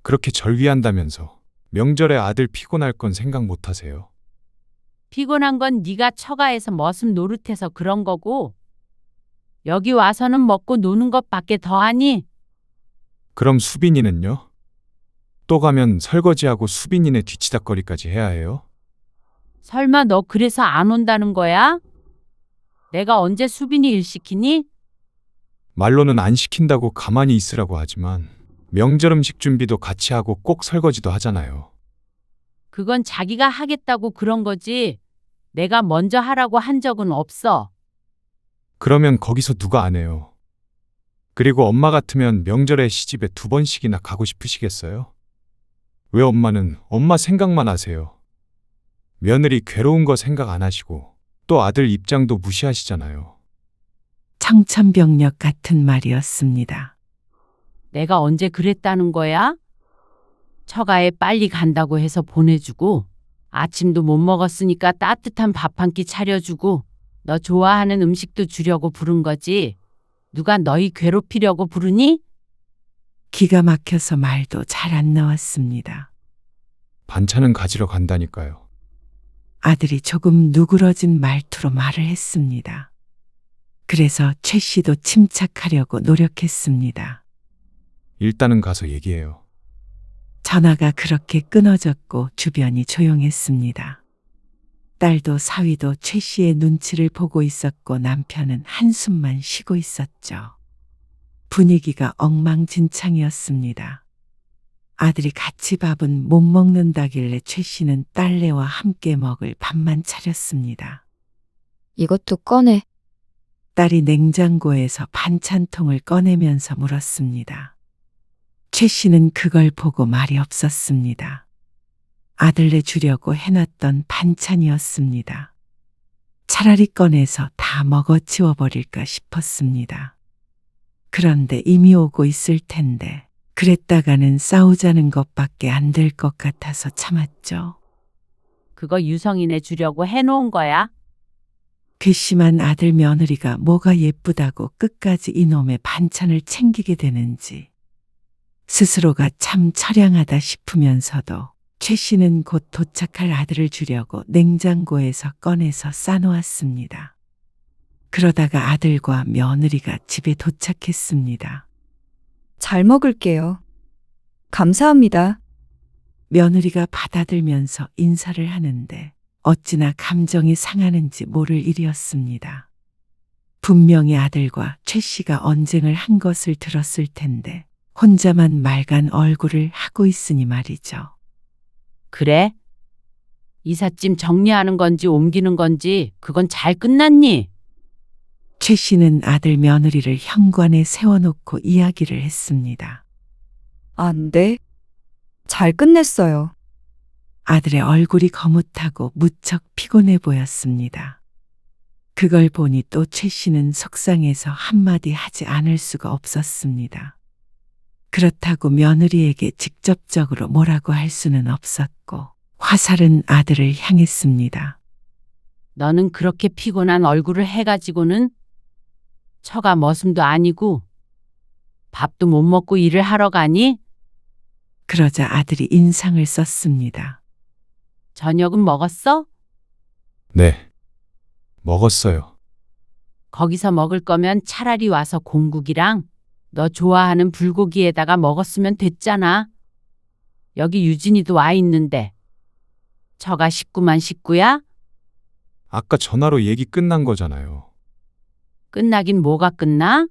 그렇게 절 위한다면서 명절에 아들 피곤할 건 생각 못 하세요? 피곤한 건 네가 처가에서 머슴 노릇해서 그런 거고 여기 와서는 먹고 노는 것밖에 더하니? 그럼 수빈이는요? 또 가면 설거지하고 수빈이네 뒤치다거리까지 해야 해요? 설마 너 그래서 안 온다는 거야? 내가 언제 수빈이 일 시키니? 말로는 안 시킨다고 가만히 있으라고 하지만 명절 음식 준비도 같이 하고 꼭 설거지도 하잖아요. 그건 자기가 하겠다고 그런 거지. 내가 먼저 하라고 한 적은 없어. 그러면 거기서 누가 안 해요? 그리고 엄마 같으면 명절에 시집에 2번씩이나 가고 싶으시겠어요? 왜 엄마는 엄마 생각만 하세요? 며느리 괴로운 거 생각 안 하시고 또 아들 입장도 무시하시잖아요. 청천벽력 같은 말이었습니다. 내가 언제 그랬다는 거야? 처가에 빨리 간다고 해서 보내주고 아침도 못 먹었으니까 따뜻한 밥 한 끼 차려주고 너 좋아하는 음식도 주려고 부른 거지. 누가 너희 괴롭히려고 부르니? 기가 막혀서 말도 잘 안 나왔습니다. 반찬은 가지러 간다니까요. 아들이 조금 누그러진 말투로 말을 했습니다. 그래서 최 씨도 침착하려고 노력했습니다. 일단은 가서 얘기해요. 전화가 그렇게 끊어졌고 주변이 조용했습니다. 딸도 사위도 최 씨의 눈치를 보고 있었고 남편은 한숨만 쉬고 있었죠. 분위기가 엉망진창이었습니다. 아들이 같이 밥은 못 먹는다길래 최 씨는 딸내와 함께 먹을 밥만 차렸습니다. 이것도 꺼내. 딸이 냉장고에서 반찬통을 꺼내면서 물었습니다. 최 씨는 그걸 보고 말이 없었습니다. 아들네 주려고 해놨던 반찬이었습니다. 차라리 꺼내서 다 먹어치워 버릴까 싶었습니다. 그런데 이미 오고 있을 텐데 그랬다가는 싸우자는 것밖에 안 될 것 같아서 참았죠. 그거 유성이네 주려고 해놓은 거야? 괘씸한 아들 며느리가 뭐가 예쁘다고 끝까지 이놈의 반찬을 챙기게 되는지 스스로가 참 처량하다 싶으면서도 최 씨는 곧 도착할 아들을 주려고 냉장고에서 꺼내서 싸놓았습니다. 그러다가 아들과 며느리가 집에 도착했습니다. 잘 먹을게요. 감사합니다. 며느리가 받아들면서 인사를 하는데 어찌나 감정이 상하는지 모를 일이었습니다. 분명히 아들과 최 씨가 언쟁을 한 것을 들었을 텐데 혼자만 맑은 얼굴을 하고 있으니 말이죠. 그래? 이삿짐 정리하는 건지 옮기는 건지 그건 잘 끝났니? 최 씨는 아들 며느리를 현관에 세워놓고 이야기를 했습니다. 네. 잘 끝냈어요. 아들의 얼굴이 거뭇하고 무척 피곤해 보였습니다. 그걸 보니 또 최 씨는 속상해서 한마디 하지 않을 수가 없었습니다. 그렇다고 며느리에게 직접적으로 뭐라고 할 수는 없었고 화살은 아들을 향했습니다. 너는 그렇게 피곤한 얼굴을 해가지고는 처가 머슴도 아니고 밥도 못 먹고 일을 하러 가니? 그러자 아들이 인상을 썼습니다. 저녁은 먹었어? 네. 먹었어요. 거기서 먹을 거면 차라리 와서 공국이랑 너 좋아하는 불고기에다가 먹었으면 됐잖아. 여기 유진이도 와 있는데. 처가 식구만 식구야? 아까 전화로 얘기 끝난 거잖아요. 끝나긴 뭐가 끝나?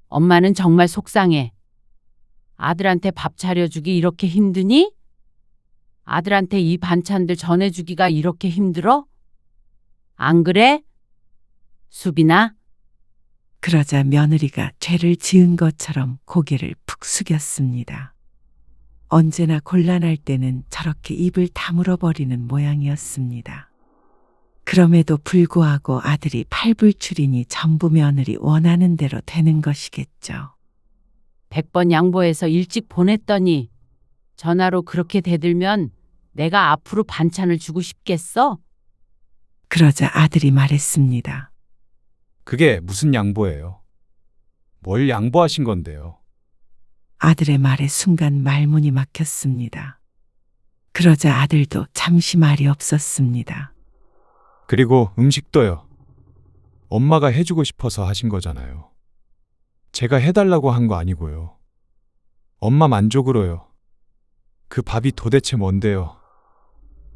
엄마는 정말 속상해. 아들한테 밥 차려주기 이렇게 힘드니? 아들한테 이 반찬들 전해주기가 이렇게 힘들어? 안 그래? 수빈아? 그러자 며느리가 죄를 지은 것처럼 고개를 푹 숙였습니다. 언제나 곤란할 때는 저렇게 입을 다물어 버리는 모양이었습니다. 그럼에도 불구하고 아들이 팔불출이니 전부 며느리 원하는 대로 되는 것이겠죠. 100번 양보해서 일찍 보냈더니 전화로 그렇게 대들면 내가 앞으로 반찬을 주고 싶겠어? 그러자 아들이 말했습니다. 그게 무슨 양보예요? 뭘 양보하신 건데요? 아들의 말에 순간 말문이 막혔습니다. 그러자 아들도 잠시 말이 없었습니다. 그리고 음식도요. 엄마가 해주고 싶어서 하신 거잖아요. 제가 해달라고 한 거 아니고요. 엄마 만족으로요. 그 밥이 도대체 뭔데요?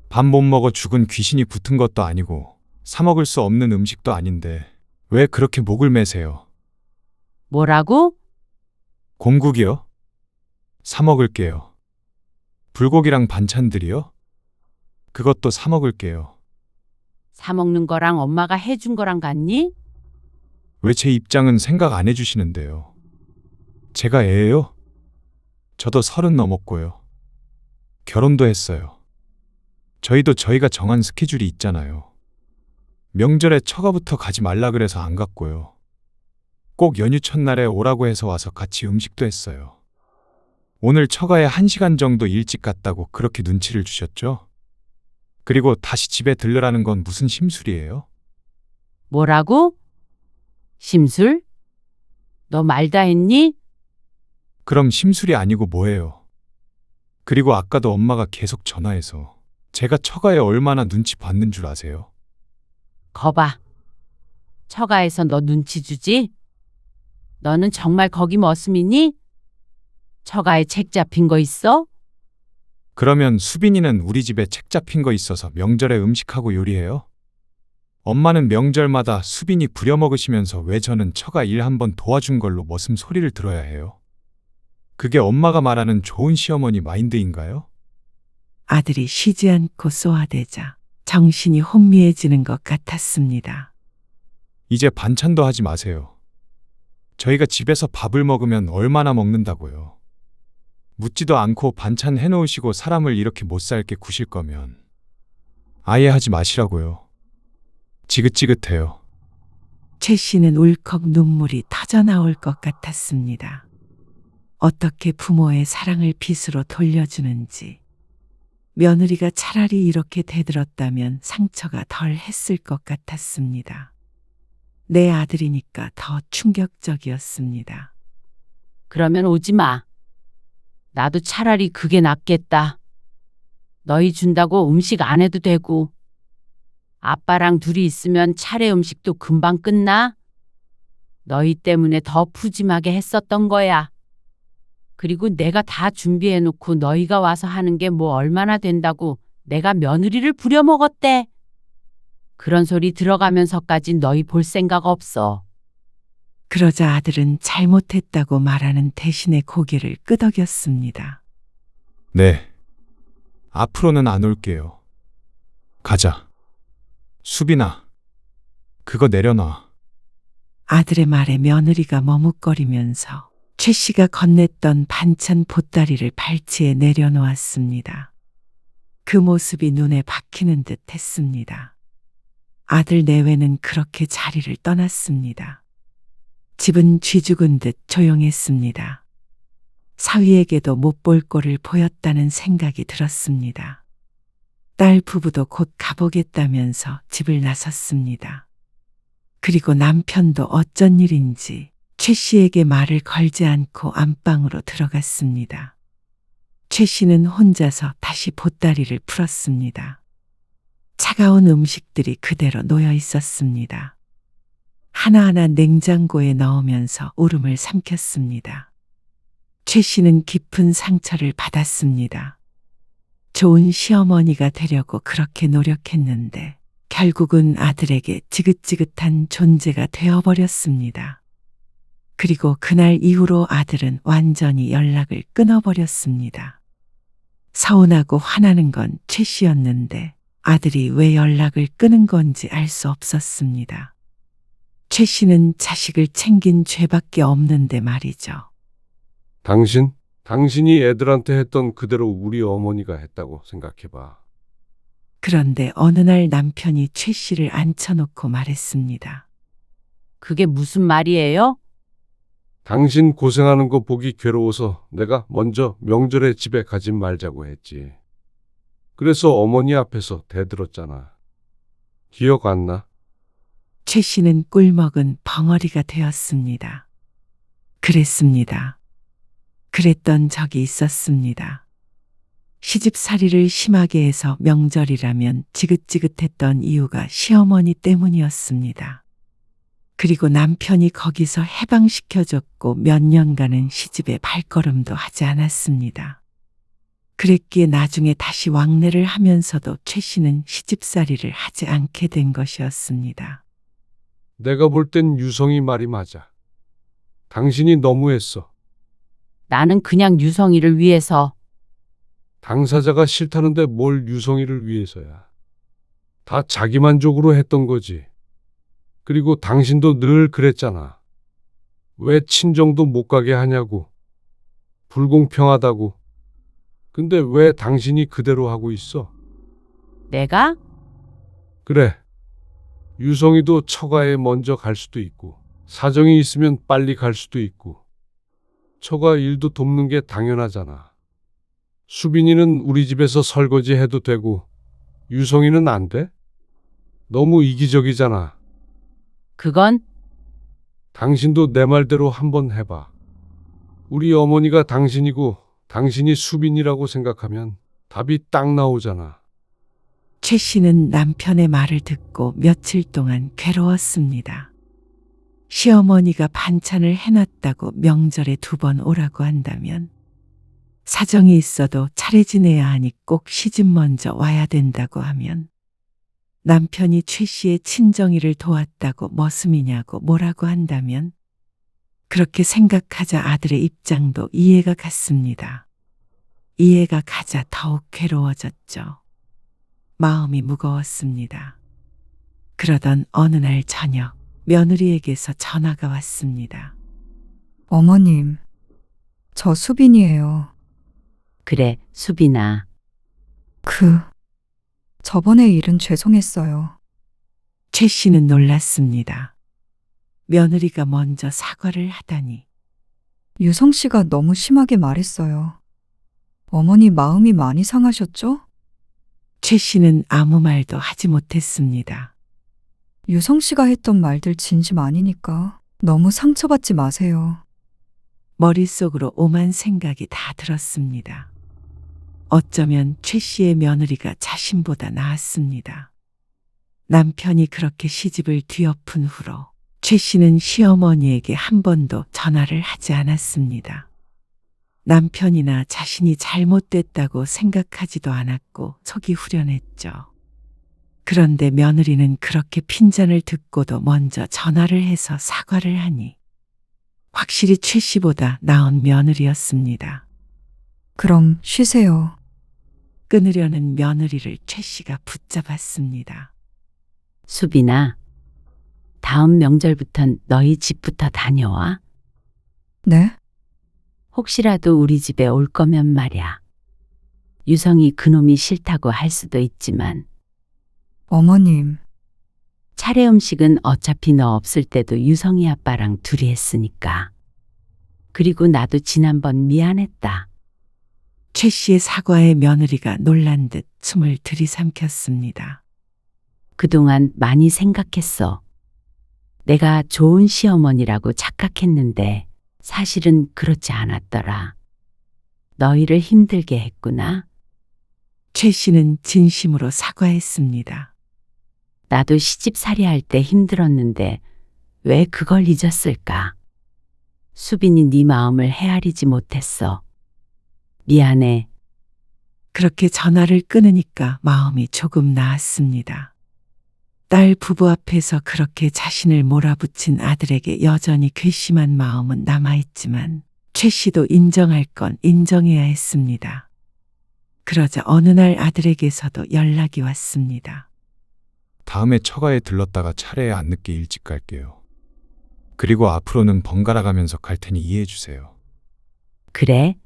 밥 못 먹어 죽은 귀신이 붙은 것도 아니고 사 먹을 수 없는 음식도 아닌데 왜 그렇게 목을 매세요? 뭐라고? 공국이요? 사 먹을게요. 불고기랑 반찬들이요? 그것도 사 먹을게요. 사 먹는 거랑 엄마가 해준 거랑 같니? 왜 제 입장은 생각 안 해주시는데요? 제가 애예요? 저도 30 넘었고요. 결혼도 했어요. 저희도 저희가 정한 스케줄이 있잖아요. 명절에 처가부터 가지 말라 그래서 안 갔고요. 꼭 연휴 첫날에 오라고 해서 와서 같이 음식도 했어요. 오늘 처가에 1시간 정도 일찍 갔다고 그렇게 눈치를 주셨죠? 그리고 다시 집에 들르라는 건 무슨 심술이에요? 뭐라고? 심술? 너 말 다 했니? 그럼 심술이 아니고 뭐예요? 그리고 아까도 엄마가 계속 전화해서 제가 처가에 얼마나 눈치 받는 줄 아세요? 거봐. 처가에서 너 눈치 주지? 너는 정말 거기 머슴이니? 처가에 책 잡힌 거 있어? 그러면 수빈이는 우리 집에 책 잡힌 거 있어서 명절에 음식하고 요리해요? 엄마는 명절마다 수빈이 부려먹으시면서 왜 저는 처가 일 한번 도와준 걸로 머슴 소리를 들어야 해요? 그게 엄마가 말하는 좋은 시어머니 마인드인가요? 아들이 쉬지 않고 쏘아대자 정신이 혼미해지는 것 같았습니다. 이제 반찬도 하지 마세요. 저희가 집에서 밥을 먹으면 얼마나 먹는다고요. 묻지도 않고 반찬 해놓으시고 사람을 이렇게 못 살게 구실 거면 아예 하지 마시라고요. 지긋지긋해요. 최 씨는 울컥 눈물이 터져나올 것 같았습니다. 어떻게 부모의 사랑을 빚으로 돌려주는지, 며느리가 차라리 이렇게 대들었다면 상처가 덜 했을 것 같았습니다. 내 아들이니까 더 충격적이었습니다. 그러면 오지 마. 나도 차라리 그게 낫겠다. 너희 준다고 음식 안 해도 되고, 아빠랑 둘이 있으면 차례 음식도 금방 끝나? 너희 때문에 더 푸짐하게 했었던 거야. 그리고 내가 다 준비해놓고 너희가 와서 하는 게 뭐 얼마나 된다고 내가 며느리를 부려먹었대. 그런 소리 들어가면서까지 너희 볼 생각 없어. 그러자 아들은 잘못했다고 말하는 대신에 고개를 끄덕였습니다. 네. 앞으로는 안 올게요. 가자. 수빈아. 그거 내려놔. 아들의 말에 며느리가 머뭇거리면서 최 씨가 건넸던 반찬 보따리를 발치에 내려놓았습니다. 그 모습이 눈에 박히는 듯 했습니다. 아들 내외는 그렇게 자리를 떠났습니다. 집은 쥐죽은 듯 조용했습니다. 사위에게도 못 볼 꼴을 보였다는 생각이 들었습니다. 딸 부부도 곧 가보겠다면서 집을 나섰습니다. 그리고 남편도 어쩐 일인지 최 씨에게 말을 걸지 않고 안방으로 들어갔습니다. 최 씨는 혼자서 다시 보따리를 풀었습니다. 차가운 음식들이 그대로 놓여 있었습니다. 하나하나 냉장고에 넣으면서 울음을 삼켰습니다. 최 씨는 깊은 상처를 받았습니다. 좋은 시어머니가 되려고 그렇게 노력했는데 결국은 아들에게 지긋지긋한 존재가 되어버렸습니다. 그리고 그날 이후로 아들은 완전히 연락을 끊어버렸습니다. 서운하고 화나는 건 최 씨였는데 아들이 왜 연락을 끊은 건지 알 수 없었습니다. 최 씨는 자식을 챙긴 죄밖에 없는데 말이죠. 당신이 애들한테 했던 그대로 우리 어머니가 했다고 생각해봐. 그런데 어느 날 남편이 최 씨를 앉혀놓고 말했습니다. 그게 무슨 말이에요? 당신 고생하는 거 보기 괴로워서 내가 먼저 명절에 집에 가지 말자고 했지. 그래서 어머니 앞에서 대들었잖아. 기억 안 나? 최 씨는 꿀먹은 벙어리가 되었습니다. 그랬습니다. 그랬던 적이 있었습니다. 시집살이를 심하게 해서 명절이라면 지긋지긋했던 이유가 시어머니 때문이었습니다. 그리고 남편이 거기서 해방시켜줬고 몇 년간은 시집에 발걸음도 하지 않았습니다. 그랬기에 나중에 다시 왕래를 하면서도 최 씨는 시집살이를 하지 않게 된 것이었습니다. 내가 볼 땐 유성이 말이 맞아. 당신이 너무했어. 나는 그냥 유성이를 위해서. 당사자가 싫다는데 뭘 유성이를 위해서야. 다 자기 만족으로 했던 거지. 그리고 당신도 늘 그랬잖아. 왜 친정도 못 가게 하냐고. 불공평하다고. 근데 왜 당신이 그대로 하고 있어? 내가? 그래. 유성이도 처가에 먼저 갈 수도 있고, 사정이 있으면 빨리 갈 수도 있고, 처가 일도 돕는 게 당연하잖아. 수빈이는 우리 집에서 설거지 해도 되고, 유성이는 안 돼? 너무 이기적이잖아. 그건 당신도 내 말대로 한번 해봐. 우리 어머니가 당신이고 당신이 수빈이라고 생각하면 답이 딱 나오잖아. 최 씨는 남편의 말을 듣고 며칠 동안 괴로웠습니다. 시어머니가 반찬을 해놨다고 명절에 2번 오라고 한다면 사정이 있어도 차례 지내야 하니 꼭 시집 먼저 와야 된다고 하면 남편이 최 씨의 친정일을 도왔다고 머슴이냐고 뭐라고 한다면 그렇게 생각하자 아들의 입장도 이해가 갔습니다. 이해가 가자 더욱 괴로워졌죠. 마음이 무거웠습니다. 그러던 어느 날 저녁 며느리에게서 전화가 왔습니다. 어머님, 저 수빈이에요. 그래, 수빈아. 저번에 일은 죄송했어요. 최 씨는 놀랐습니다. 며느리가 먼저 사과를 하다니. 유성 씨가 너무 심하게 말했어요. 어머니 마음이 많이 상하셨죠? 최 씨는 아무 말도 하지 못했습니다. 유성 씨가 했던 말들 진심 아니니까 너무 상처받지 마세요. 머릿속으로 오만 생각이 다 들었습니다. 어쩌면 최 씨의 며느리가 자신보다 나았습니다. 남편이 그렇게 시집을 뒤엎은 후로 최 씨는 시어머니에게 한 번도 전화를 하지 않았습니다. 남편이나 자신이 잘못됐다고 생각하지도 않았고 속이 후련했죠. 그런데 며느리는 그렇게 핀잔을 듣고도 먼저 전화를 해서 사과를 하니 확실히 최 씨보다 나은 며느리였습니다. 그럼 쉬세요. 끊으려는 며느리를 최 씨가 붙잡았습니다. 수빈아, 다음 명절부턴 너희 집부터 다녀와. 네? 혹시라도 우리 집에 올 거면 말야. 유성이 그놈이 싫다고 할 수도 있지만 어머님, 차례 음식은 어차피 너 없을 때도 유성이 아빠랑 둘이 했으니까. 그리고 나도 지난번 미안했다. 최 씨의 사과에 며느리가 놀란 듯 숨을 들이삼켰습니다. 그동안 많이 생각했어. 내가 좋은 시어머니라고 착각했는데 사실은 그렇지 않았더라. 너희를 힘들게 했구나. 최 씨는 진심으로 사과했습니다. 나도 시집살이 할 때 힘들었는데 왜 그걸 잊었을까? 수빈이 네 마음을 헤아리지 못했어. 미안해. 그렇게 전화를 끊으니까 마음이 조금 나았습니다. 딸 부부 앞에서 그렇게 자신을 몰아붙인 아들에게 여전히 괘씸한 마음은 남아있지만 최 씨도 인정할 건 인정해야 했습니다. 그러자 어느 날 아들에게서도 연락이 왔습니다. 다음에 처가에 들렀다가 차례에 안 늦게 일찍 갈게요. 그리고 앞으로는 번갈아 가면서 갈 테니 이해해 주세요. 그래?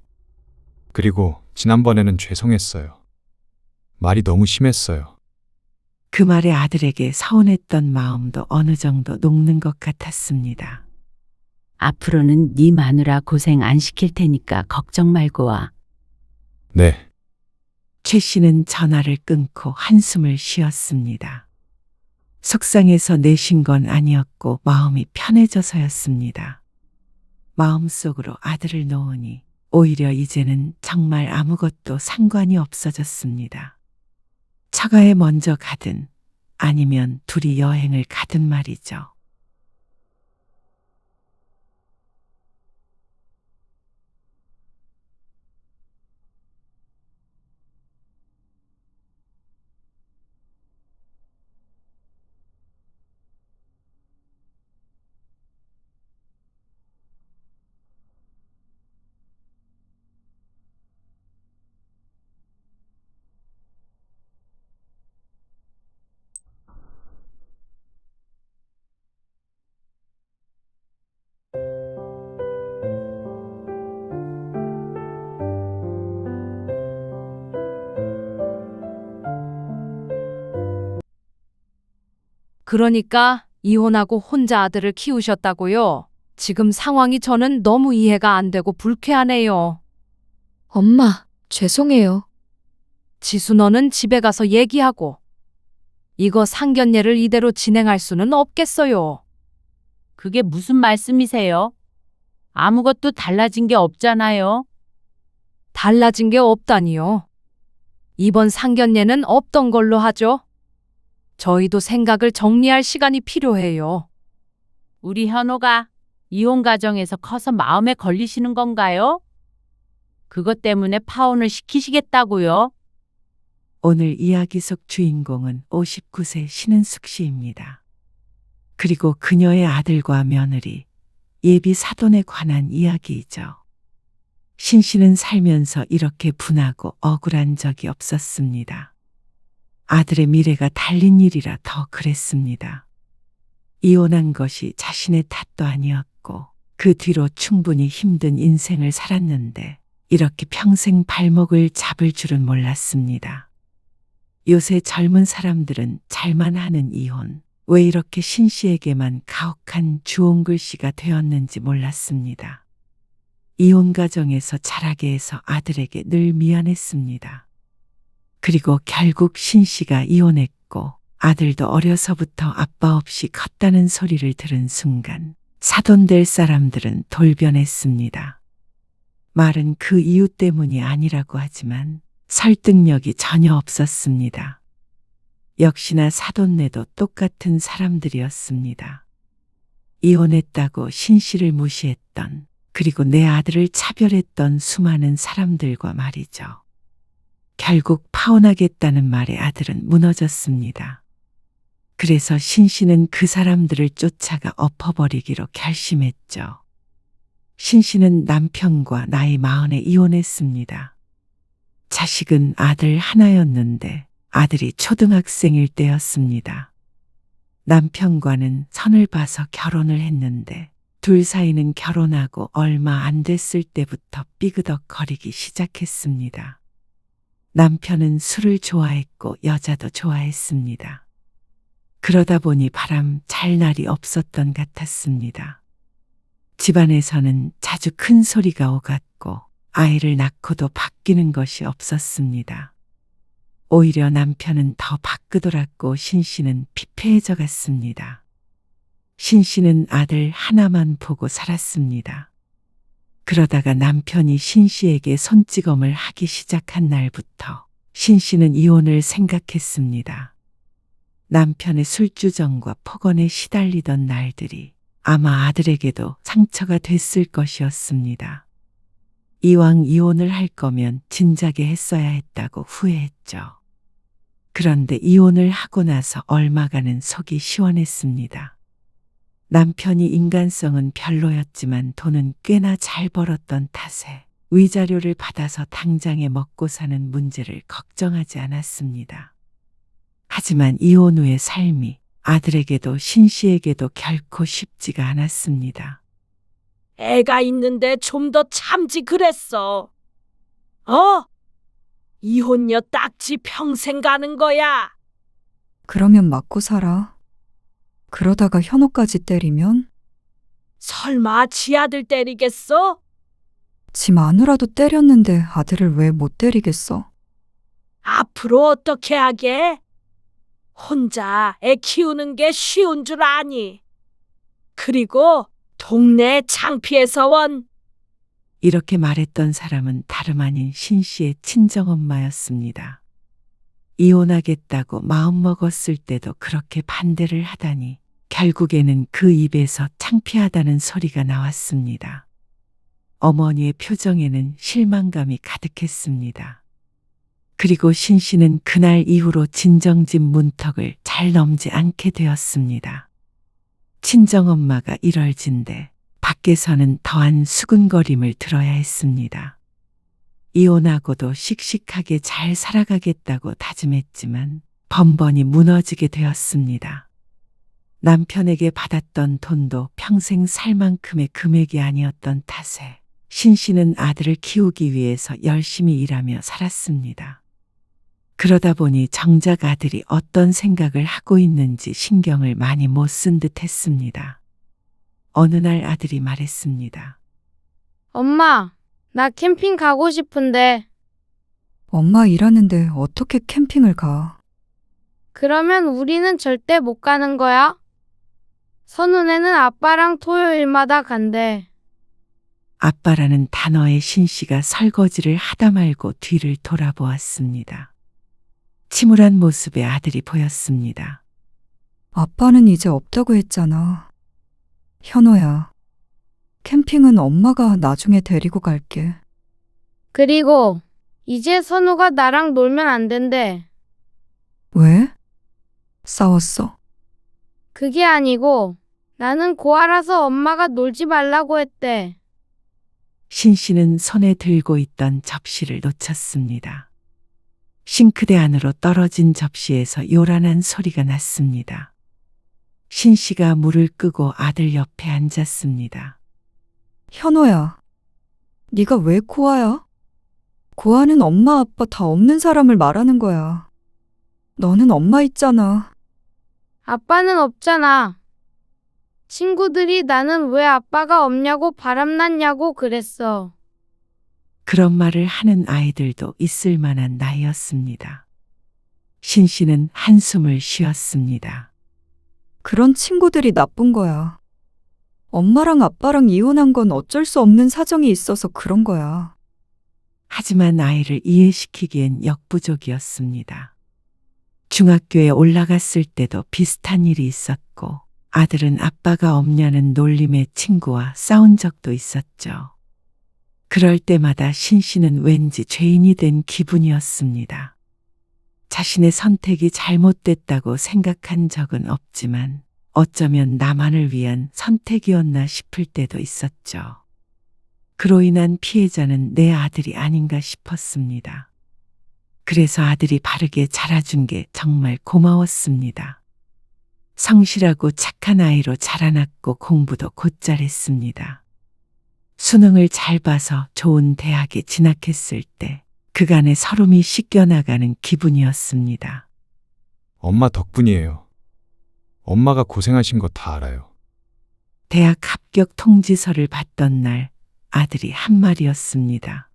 그리고 지난번에는 죄송했어요. 말이 너무 심했어요. 그 말에 아들에게 서운했던 마음도 어느 정도 녹는 것 같았습니다. 앞으로는 네 마누라 고생 안 시킬 테니까 걱정 말고 와. 네. 최 씨는 전화를 끊고 한숨을 쉬었습니다. 속상해서 내신 건 아니었고 마음이 편해져서였습니다. 마음속으로 아들을 놓으니 오히려 이제는 정말 아무것도 상관이 없어졌습니다. 처가에 먼저 가든 아니면 둘이 여행을 가든 말이죠. 그러니까 이혼하고 혼자 아들을 키우셨다고요? 지금 상황이 저는 너무 이해가 안 되고 불쾌하네요. 엄마, 죄송해요. 지수 너는 집에 가서 얘기하고. 이거 상견례를 이대로 진행할 수는 없겠어요. 그게 무슨 말씀이세요? 아무것도 달라진 게 없잖아요. 달라진 게 없다니요. 이번 상견례는 없던 걸로 하죠. 저희도 생각을 정리할 시간이 필요해요. 우리 현호가 이혼 가정에서 커서 마음에 걸리시는 건가요? 그것 때문에 파혼을 시키시겠다고요? 오늘 이야기 속 주인공은 59세 신은숙 씨입니다. 그리고 그녀의 아들과 며느리, 예비 사돈에 관한 이야기이죠. 신 씨는 살면서 이렇게 분하고 억울한 적이 없었습니다. 아들의 미래가 달린 일이라 더 그랬습니다. 이혼한 것이 자신의 탓도 아니었고 그 뒤로 충분히 힘든 인생을 살았는데 이렇게 평생 발목을 잡을 줄은 몰랐습니다. 요새 젊은 사람들은 잘만 하는 이혼, 왜 이렇게 신 씨에게만 가혹한 주홍글씨가 되었는지 몰랐습니다. 이혼 가정에서 자라게 해서 아들에게 늘 미안했습니다. 그리고 결국 신 씨가 이혼했고 아들도 어려서부터 아빠 없이 컸다는 소리를 들은 순간 사돈될 사람들은 돌변했습니다. 말은 그 이유 때문이 아니라고 하지만 설득력이 전혀 없었습니다. 역시나 사돈네도 똑같은 사람들이었습니다. 이혼했다고 신 씨를 무시했던, 그리고 내 아들을 차별했던 수많은 사람들과 말이죠. 결국 파혼하겠다는 말에 아들은 무너졌습니다. 그래서 신 씨는 그 사람들을 쫓아가 엎어버리기로 결심했죠. 신 씨는 남편과 나이 40에 이혼했습니다. 자식은 아들 하나였는데 아들이 초등학생일 때였습니다. 남편과는 선을 봐서 결혼을 했는데 둘 사이는 결혼하고 얼마 안 됐을 때부터 삐그덕거리기 시작했습니다. 남편은 술을 좋아했고 여자도 좋아했습니다. 그러다 보니 바람 잘 날이 없었던 같았습니다. 집안에서는 자주 큰 소리가 오갔고 아이를 낳고도 바뀌는 것이 없었습니다. 오히려 남편은 더 바꾸돌았고 신 씨는 피폐해져 갔습니다. 신 씨는 아들 하나만 보고 살았습니다. 그러다가 남편이 신 씨에게 손찌검을 하기 시작한 날부터 신 씨는 이혼을 생각했습니다. 남편의 술주정과 폭언에 시달리던 날들이 아마 아들에게도 상처가 됐을 것이었습니다. 이왕 이혼을 할 거면 진작에 했어야 했다고 후회했죠. 그런데 이혼을 하고 나서 얼마간은 속이 시원했습니다. 남편이 인간성은 별로였지만 돈은 꽤나 잘 벌었던 탓에 위자료를 받아서 당장에 먹고 사는 문제를 걱정하지 않았습니다. 하지만 이혼 후의 삶이 아들에게도 신 씨에게도 결코 쉽지가 않았습니다. 애가 있는데 좀 더 참지 그랬어. 이혼녀 딱지 평생 가는 거야. 그러면 맞고 살아. 그러다가 현호까지 때리면? 설마 지 아들 때리겠어? 지 마누라도 때렸는데 아들을 왜 못 때리겠어? 앞으로 어떻게 하게? 혼자 애 키우는 게 쉬운 줄 아니. 그리고 동네 창피해서 원. 이렇게 말했던 사람은 다름 아닌 신 씨의 친정엄마였습니다. 이혼하겠다고 마음먹었을 때도 그렇게 반대를 하다니 결국에는 그 입에서 창피하다는 소리가 나왔습니다. 어머니의 표정에는 실망감이 가득했습니다. 그리고 신 씨는 그날 이후로 진정집 문턱을 잘 넘지 않게 되었습니다. 친정엄마가 일얼진데 밖에서는 더한 수근거림을 들어야 했습니다. 이혼하고도 씩씩하게 잘 살아가겠다고 다짐했지만 번번이 무너지게 되었습니다. 남편에게 받았던 돈도 평생 살 만큼의 금액이 아니었던 탓에 신 씨는 아들을 키우기 위해서 열심히 일하며 살았습니다. 그러다 보니 정작 아들이 어떤 생각을 하고 있는지 신경을 많이 못 쓴 듯 했습니다. 어느 날 아들이 말했습니다. 엄마, 나 캠핑 가고 싶은데. 엄마 일하는데 어떻게 캠핑을 가? 그러면 우리는 절대 못 가는 거야? 선우네는 아빠랑 토요일마다 간대. 아빠라는 단어에 신 씨가 설거지를 하다 말고 뒤를 돌아보았습니다. 침울한 모습의 아들이 보였습니다. 아빠는 이제 없다고 했잖아. 현호야, 캠핑은 엄마가 나중에 데리고 갈게. 그리고 이제 선우가 나랑 놀면 안 된대. 왜? 싸웠어? 그게 아니고 나는 고아라서 엄마가 놀지 말라고 했대. 신 씨는 손에 들고 있던 접시를 놓쳤습니다. 싱크대 안으로 떨어진 접시에서 요란한 소리가 났습니다. 신 씨가 물을 끄고 아들 옆에 앉았습니다. 현호야, 네가 왜 고아야? 고아는 엄마 아빠 다 없는 사람을 말하는 거야. 너는 엄마 있잖아. 아빠는 없잖아. 친구들이 나는 왜 아빠가 없냐고 바람났냐고 그랬어. 그런 말을 하는 아이들도 있을 만한 나이였습니다. 신 씨는 한숨을 쉬었습니다. 그런 친구들이 나쁜 거야. 엄마랑 아빠랑 이혼한 건 어쩔 수 없는 사정이 있어서 그런 거야. 하지만 아이를 이해시키기엔 역부족이었습니다. 중학교에 올라갔을 때도 비슷한 일이 있었고 아들은 아빠가 없냐는 놀림의 친구와 싸운 적도 있었죠. 그럴 때마다 신 씨는 왠지 죄인이 된 기분이었습니다. 자신의 선택이 잘못됐다고 생각한 적은 없지만 어쩌면 나만을 위한 선택이었나 싶을 때도 있었죠. 그로 인한 피해자는 내 아들이 아닌가 싶었습니다. 그래서 아들이 바르게 자라준 게 정말 고마웠습니다. 성실하고 착한 아이로 자라났고 공부도 곧잘 했습니다. 수능을 잘 봐서 좋은 대학에 진학했을 때 그간의 서름이 씻겨나가는 기분이었습니다. 엄마 덕분이에요. 엄마가 고생하신 거 다 알아요. 대학 합격 통지서를 받던 날 아들이 한 말이었습니다.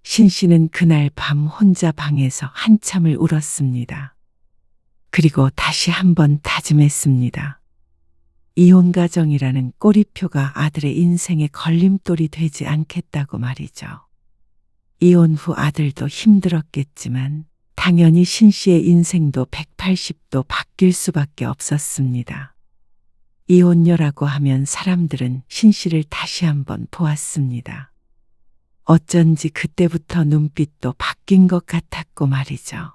신 씨는 그날 밤 혼자 방에서 한참을 울었습니다. 그리고 다시 한번 다짐했습니다. 이혼 가정이라는 꼬리표가 아들의 인생에 걸림돌이 되지 않겠다고 말이죠. 이혼 후 아들도 힘들었겠지만 당연히 신 씨의 인생도 180도 바뀔 수밖에 없었습니다. 이혼녀라고 하면 사람들은 신 씨를 다시 한번 보았습니다. 어쩐지 그때부터 눈빛도 바뀐 것 같았고 말이죠.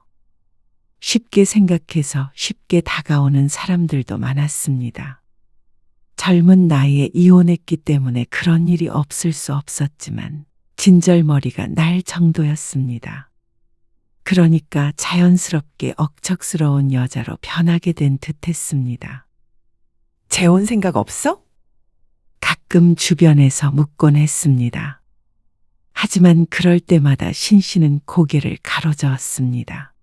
쉽게 생각해서 쉽게 다가오는 사람들도 많았습니다. 젊은 나이에 이혼했기 때문에 그런 일이 없을 수 없었지만 진절머리가 날 정도였습니다. 그러니까 자연스럽게 억척스러운 여자로 변하게 된 듯했습니다. 재혼 생각 없어? 가끔 주변에서 묻곤 했습니다. 하지만 그럴 때마다 신 씨는 고개를 가로저었습니다.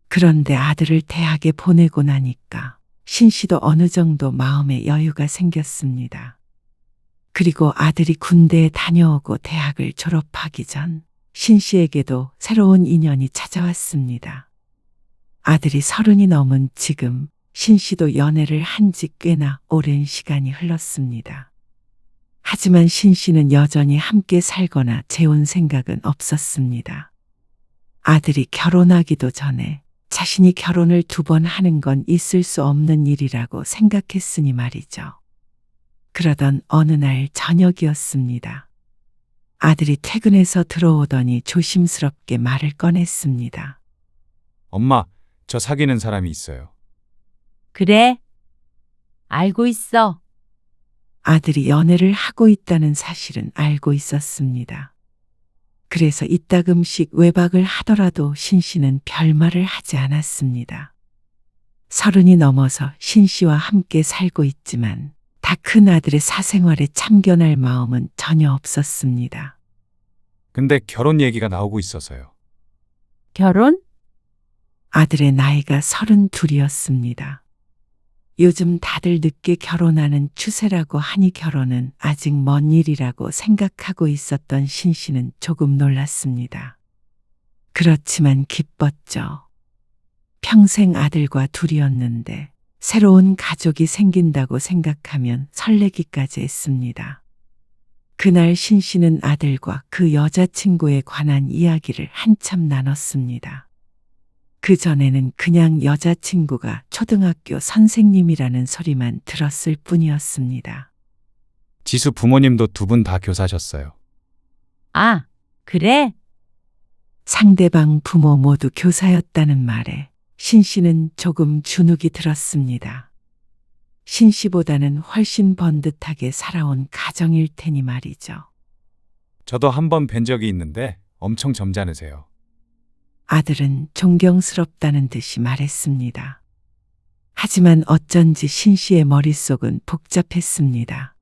그런데 아들을 대학에 보내고 나니까 신 씨도 어느 정도 마음의 여유가 생겼습니다. 그리고 아들이 군대에 다녀오고 대학을 졸업하기 전 신 씨에게도 새로운 인연이 찾아왔습니다. 아들이 30이 넘은 지금 신 씨도 연애를 한 지 꽤나 오랜 시간이 흘렀습니다. 하지만 신 씨는 여전히 함께 살거나 재혼 생각은 없었습니다. 아들이 결혼하기도 전에 자신이 결혼을 2번 하는 건 있을 수 없는 일이라고 생각했으니 말이죠. 그러던 어느 날 저녁이었습니다. 아들이 퇴근해서 들어오더니 조심스럽게 말을 꺼냈습니다. 엄마, 저 사귀는 사람이 있어요. 그래? 알고 있어. 아들이 연애를 하고 있다는 사실은 알고 있었습니다. 그래서 이따금씩 외박을 하더라도 신 씨는 별말을 하지 않았습니다. 30이 넘어서 신 씨와 함께 살고 있지만 다 큰 아들의 사생활에 참견할 마음은 전혀 없었습니다. 근데 결혼 얘기가 나오고 있어서요. 결혼? 아들의 나이가 32이었습니다. 요즘 다들 늦게 결혼하는 추세라고 하니 결혼은 아직 먼 일이라고 생각하고 있었던 신 씨는 조금 놀랐습니다. 그렇지만 기뻤죠. 평생 아들과 둘이었는데 새로운 가족이 생긴다고 생각하면 설레기까지 했습니다. 그날 신 씨는 아들과 그 여자친구에 관한 이야기를 한참 나눴습니다. 그전에는 그냥 여자친구가 초등학교 선생님이라는 소리만 들었을 뿐이었습니다. 지수 부모님도 2분 다 교사셨어요. 아, 그래? 상대방 부모 모두 교사였다는 말에 신 씨는 조금 주눅이 들었습니다. 신 씨보다는 훨씬 번듯하게 살아온 가정일 테니 말이죠. 저도 한 번 뵌 적이 있는데 엄청 점잖으세요. 아들은 존경스럽다는 듯이 말했습니다. 하지만 어쩐지 신 씨의 머릿속은 복잡했습니다.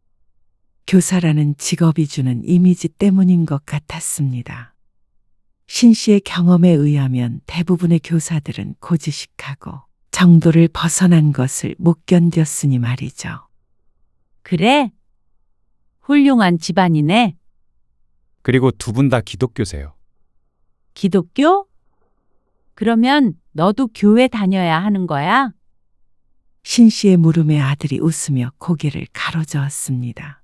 교사라는 직업이 주는 이미지 때문인 것 같았습니다. 신 씨의 경험에 의하면 대부분의 교사들은 고지식하고 정도를 벗어난 것을 못 견뎠으니 말이죠. 그래? 훌륭한 집안이네. 그리고 두 분 다 기독교세요. 기독교? 그러면 너도 교회 다녀야 하는 거야? 신 씨의 물음에 아들이 웃으며 고개를 가로저었습니다.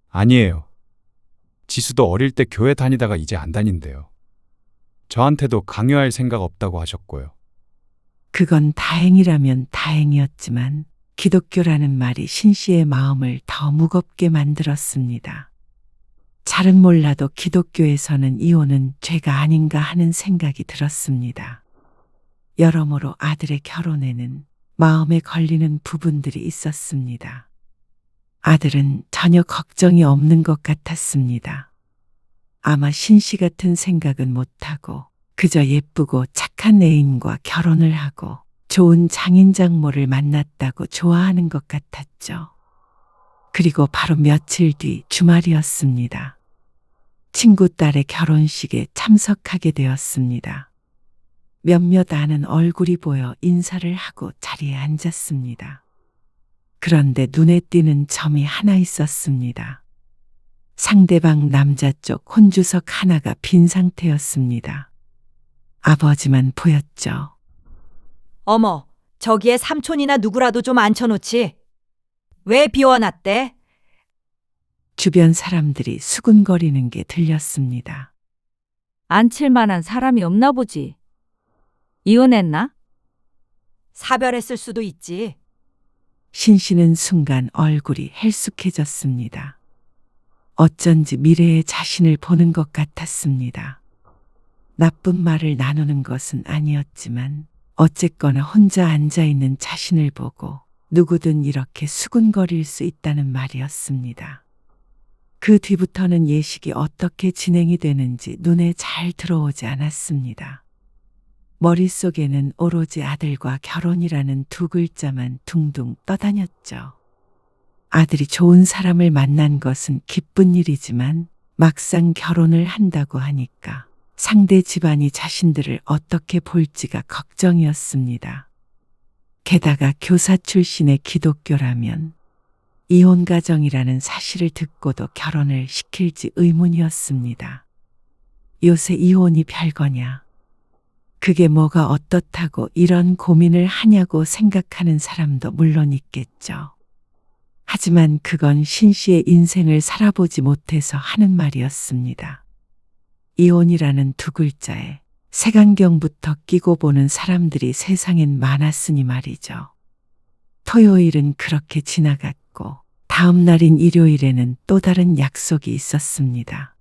아니에요. 지수도 어릴 때 교회 다니다가 이제 안 다닌대요. 저한테도 강요할 생각 없다고 하셨고요. 그건 다행이라면 다행이었지만 기독교라는 말이 신 씨의 마음을 더 무겁게 만들었습니다. 잘은 몰라도 기독교에서는 이혼은 죄가 아닌가 하는 생각이 들었습니다. 여러모로 아들의 결혼에는 마음에 걸리는 부분들이 있었습니다. 아들은 전혀 걱정이 없는 것 같았습니다. 아마 신 씨 같은 생각은 못하고 그저 예쁘고 착한 애인과 결혼을 하고 좋은 장인장모를 만났다고 좋아하는 것 같았죠. 그리고 바로 며칠 뒤 주말이었습니다. 친구 딸의 결혼식에 참석하게 되었습니다. 몇몇 아는 얼굴이 보여 인사를 하고 자리에 앉았습니다. 그런데 눈에 띄는 점이 하나 있었습니다. 상대방 남자 쪽 혼주석 하나가 빈 상태였습니다. 아버지만 보였죠. 어머, 저기에 삼촌이나 누구라도 좀 앉혀놓지. 왜 비워놨대? 주변 사람들이 수군거리는 게 들렸습니다. 앉힐 만한 사람이 없나 보지. 이혼했나? 사별했을 수도 있지. 신 씨는 순간 얼굴이 헬쑥해졌습니다. 어쩐지 미래의 자신을 보는 것 같았습니다. 나쁜 말을 나누는 것은 아니었지만 어쨌거나 혼자 앉아있는 자신을 보고 누구든 이렇게 수군거릴 수 있다는 말이었습니다. 그 뒤부터는 예식이 어떻게 진행이 되는지 눈에 잘 들어오지 않았습니다. 머릿속에는 오로지 아들과 결혼이라는 두 글자만 둥둥 떠다녔죠. 아들이 좋은 사람을 만난 것은 기쁜 일이지만 막상 결혼을 한다고 하니까 상대 집안이 자신들을 어떻게 볼지가 걱정이었습니다. 게다가 교사 출신의 기독교라면 이혼 가정이라는 사실을 듣고도 결혼을 시킬지 의문이었습니다. 요새 이혼이 별거냐? 그게 뭐가 어떻다고 이런 고민을 하냐고 생각하는 사람도 물론 있겠죠. 하지만 그건 신 씨의 인생을 살아보지 못해서 하는 말이었습니다. 이혼이라는 두 글자에 색안경부터 끼고 보는 사람들이 세상엔 많았으니 말이죠. 토요일은 그렇게 지나갔고 다음 날인 일요일에는 또 다른 약속이 있었습니다.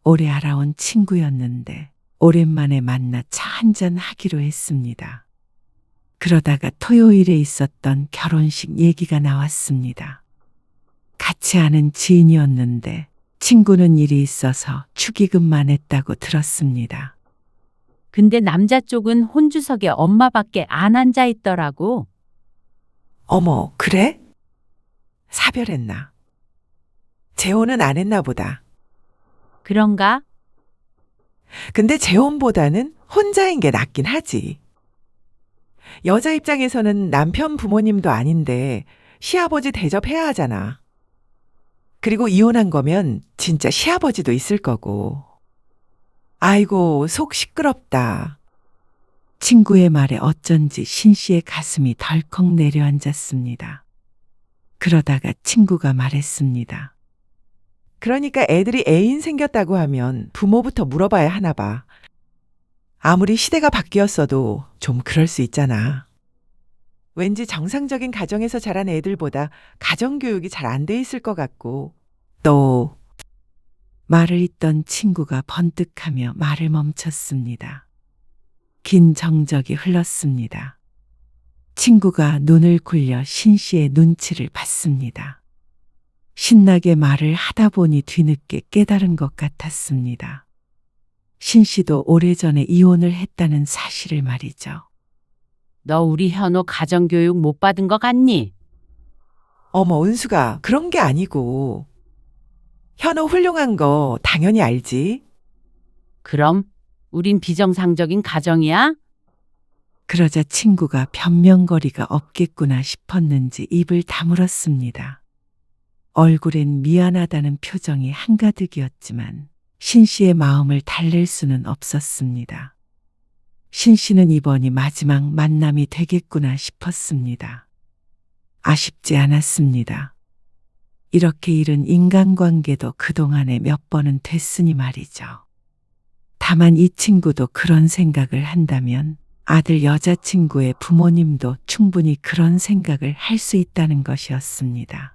오래 알아온 친구였는데 오랜만에 만나 차 한잔 하기로 했습니다. 그러다가 토요일에 있었던 결혼식 얘기가 나왔습니다. 같이 아는 지인이었는데 친구는 일이 있어서 축의금만 했다고 들었습니다. 근데 남자 쪽은 혼주석에 엄마밖에 안 앉아 있더라고. 어머, 그래? 사별했나? 재혼은 안 했나 보다. 그런가? 근데 재혼보다는 혼자인 게 낫긴 하지. 여자 입장에서는 남편 부모님도 아닌데 시아버지 대접해야 하잖아. 그리고 이혼한 거면 진짜 시아버지도 있을 거고. 아이고, 속 시끄럽다. 친구의 말에 어쩐지 신 씨의 가슴이 덜컥 내려앉았습니다. 그러다가 친구가 말했습니다. 그러니까 애들이 애인 생겼다고 하면 부모부터 물어봐야 하나 봐. 아무리 시대가 바뀌었어도 좀 그럴 수 있잖아. 왠지 정상적인 가정에서 자란 애들보다 가정교육이 잘 안 돼 있을 것 같고, 또 말을 잇던 친구가 번뜩하며 말을 멈췄습니다. 긴 정적이 흘렀습니다. 친구가 눈을 굴려 신 씨의 눈치를 봤습니다. 신나게 말을 하다 보니 뒤늦게 깨달은 것 같았습니다. 신 씨도 오래전에 이혼을 했다는 사실을 말이죠. 너 우리 현호 가정교육 못 받은 거 같니? 어머, 은수가 그런 게 아니고. 현우 훌륭한 거 당연히 알지. 그럼 우린 비정상적인 가정이야? 그러자 친구가 변명거리가 없겠구나 싶었는지 입을 다물었습니다. 얼굴엔 미안하다는 표정이 한가득이었지만 신 씨의 마음을 달랠 수는 없었습니다. 신 씨는 이번이 마지막 만남이 되겠구나 싶었습니다. 아쉽지 않았습니다. 이렇게 잃은 인간관계도 그동안에 몇 번은 됐으니 말이죠. 다만 이 친구도 그런 생각을 한다면 아들 여자친구의 부모님도 충분히 그런 생각을 할 수 있다는 것이었습니다.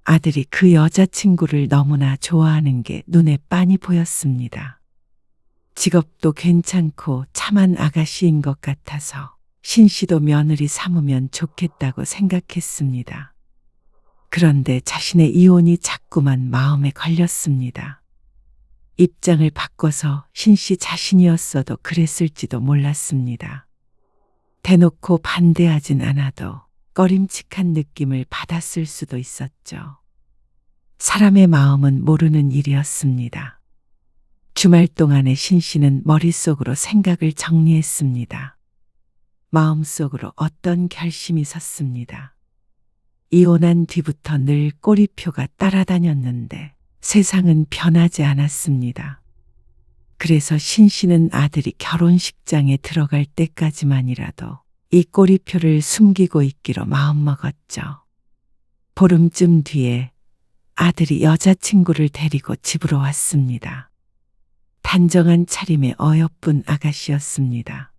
아들이 그 여자친구를 너무나 좋아하는 게 눈에 빤히 보였습니다. 직업도 괜찮고 참한 아가씨인 것 같아서 신 씨도 며느리 삼으면 좋겠다고 생각했습니다. 그런데 자신의 이혼이 자꾸만 마음에 걸렸습니다. 입장을 바꿔서 신 씨 자신이었어도 그랬을지도 몰랐습니다. 대놓고 반대하진 않아도 꺼림칙한 느낌을 받았을 수도 있었죠. 사람의 마음은 모르는 일이었습니다. 주말 동안에 신 씨는 머릿속으로 생각을 정리했습니다. 마음속으로 어떤 결심이 섰습니다. 이혼한 뒤부터 늘 꼬리표가 따라다녔는데 세상은 변하지 않았습니다. 그래서 신 씨는 아들이 결혼식장에 들어갈 때까지만이라도 이 꼬리표를 숨기고 있기로 마음먹었죠. 보름쯤 뒤에 아들이 여자친구를 데리고 집으로 왔습니다. 단정한 차림의 어여쁜 아가씨였습니다.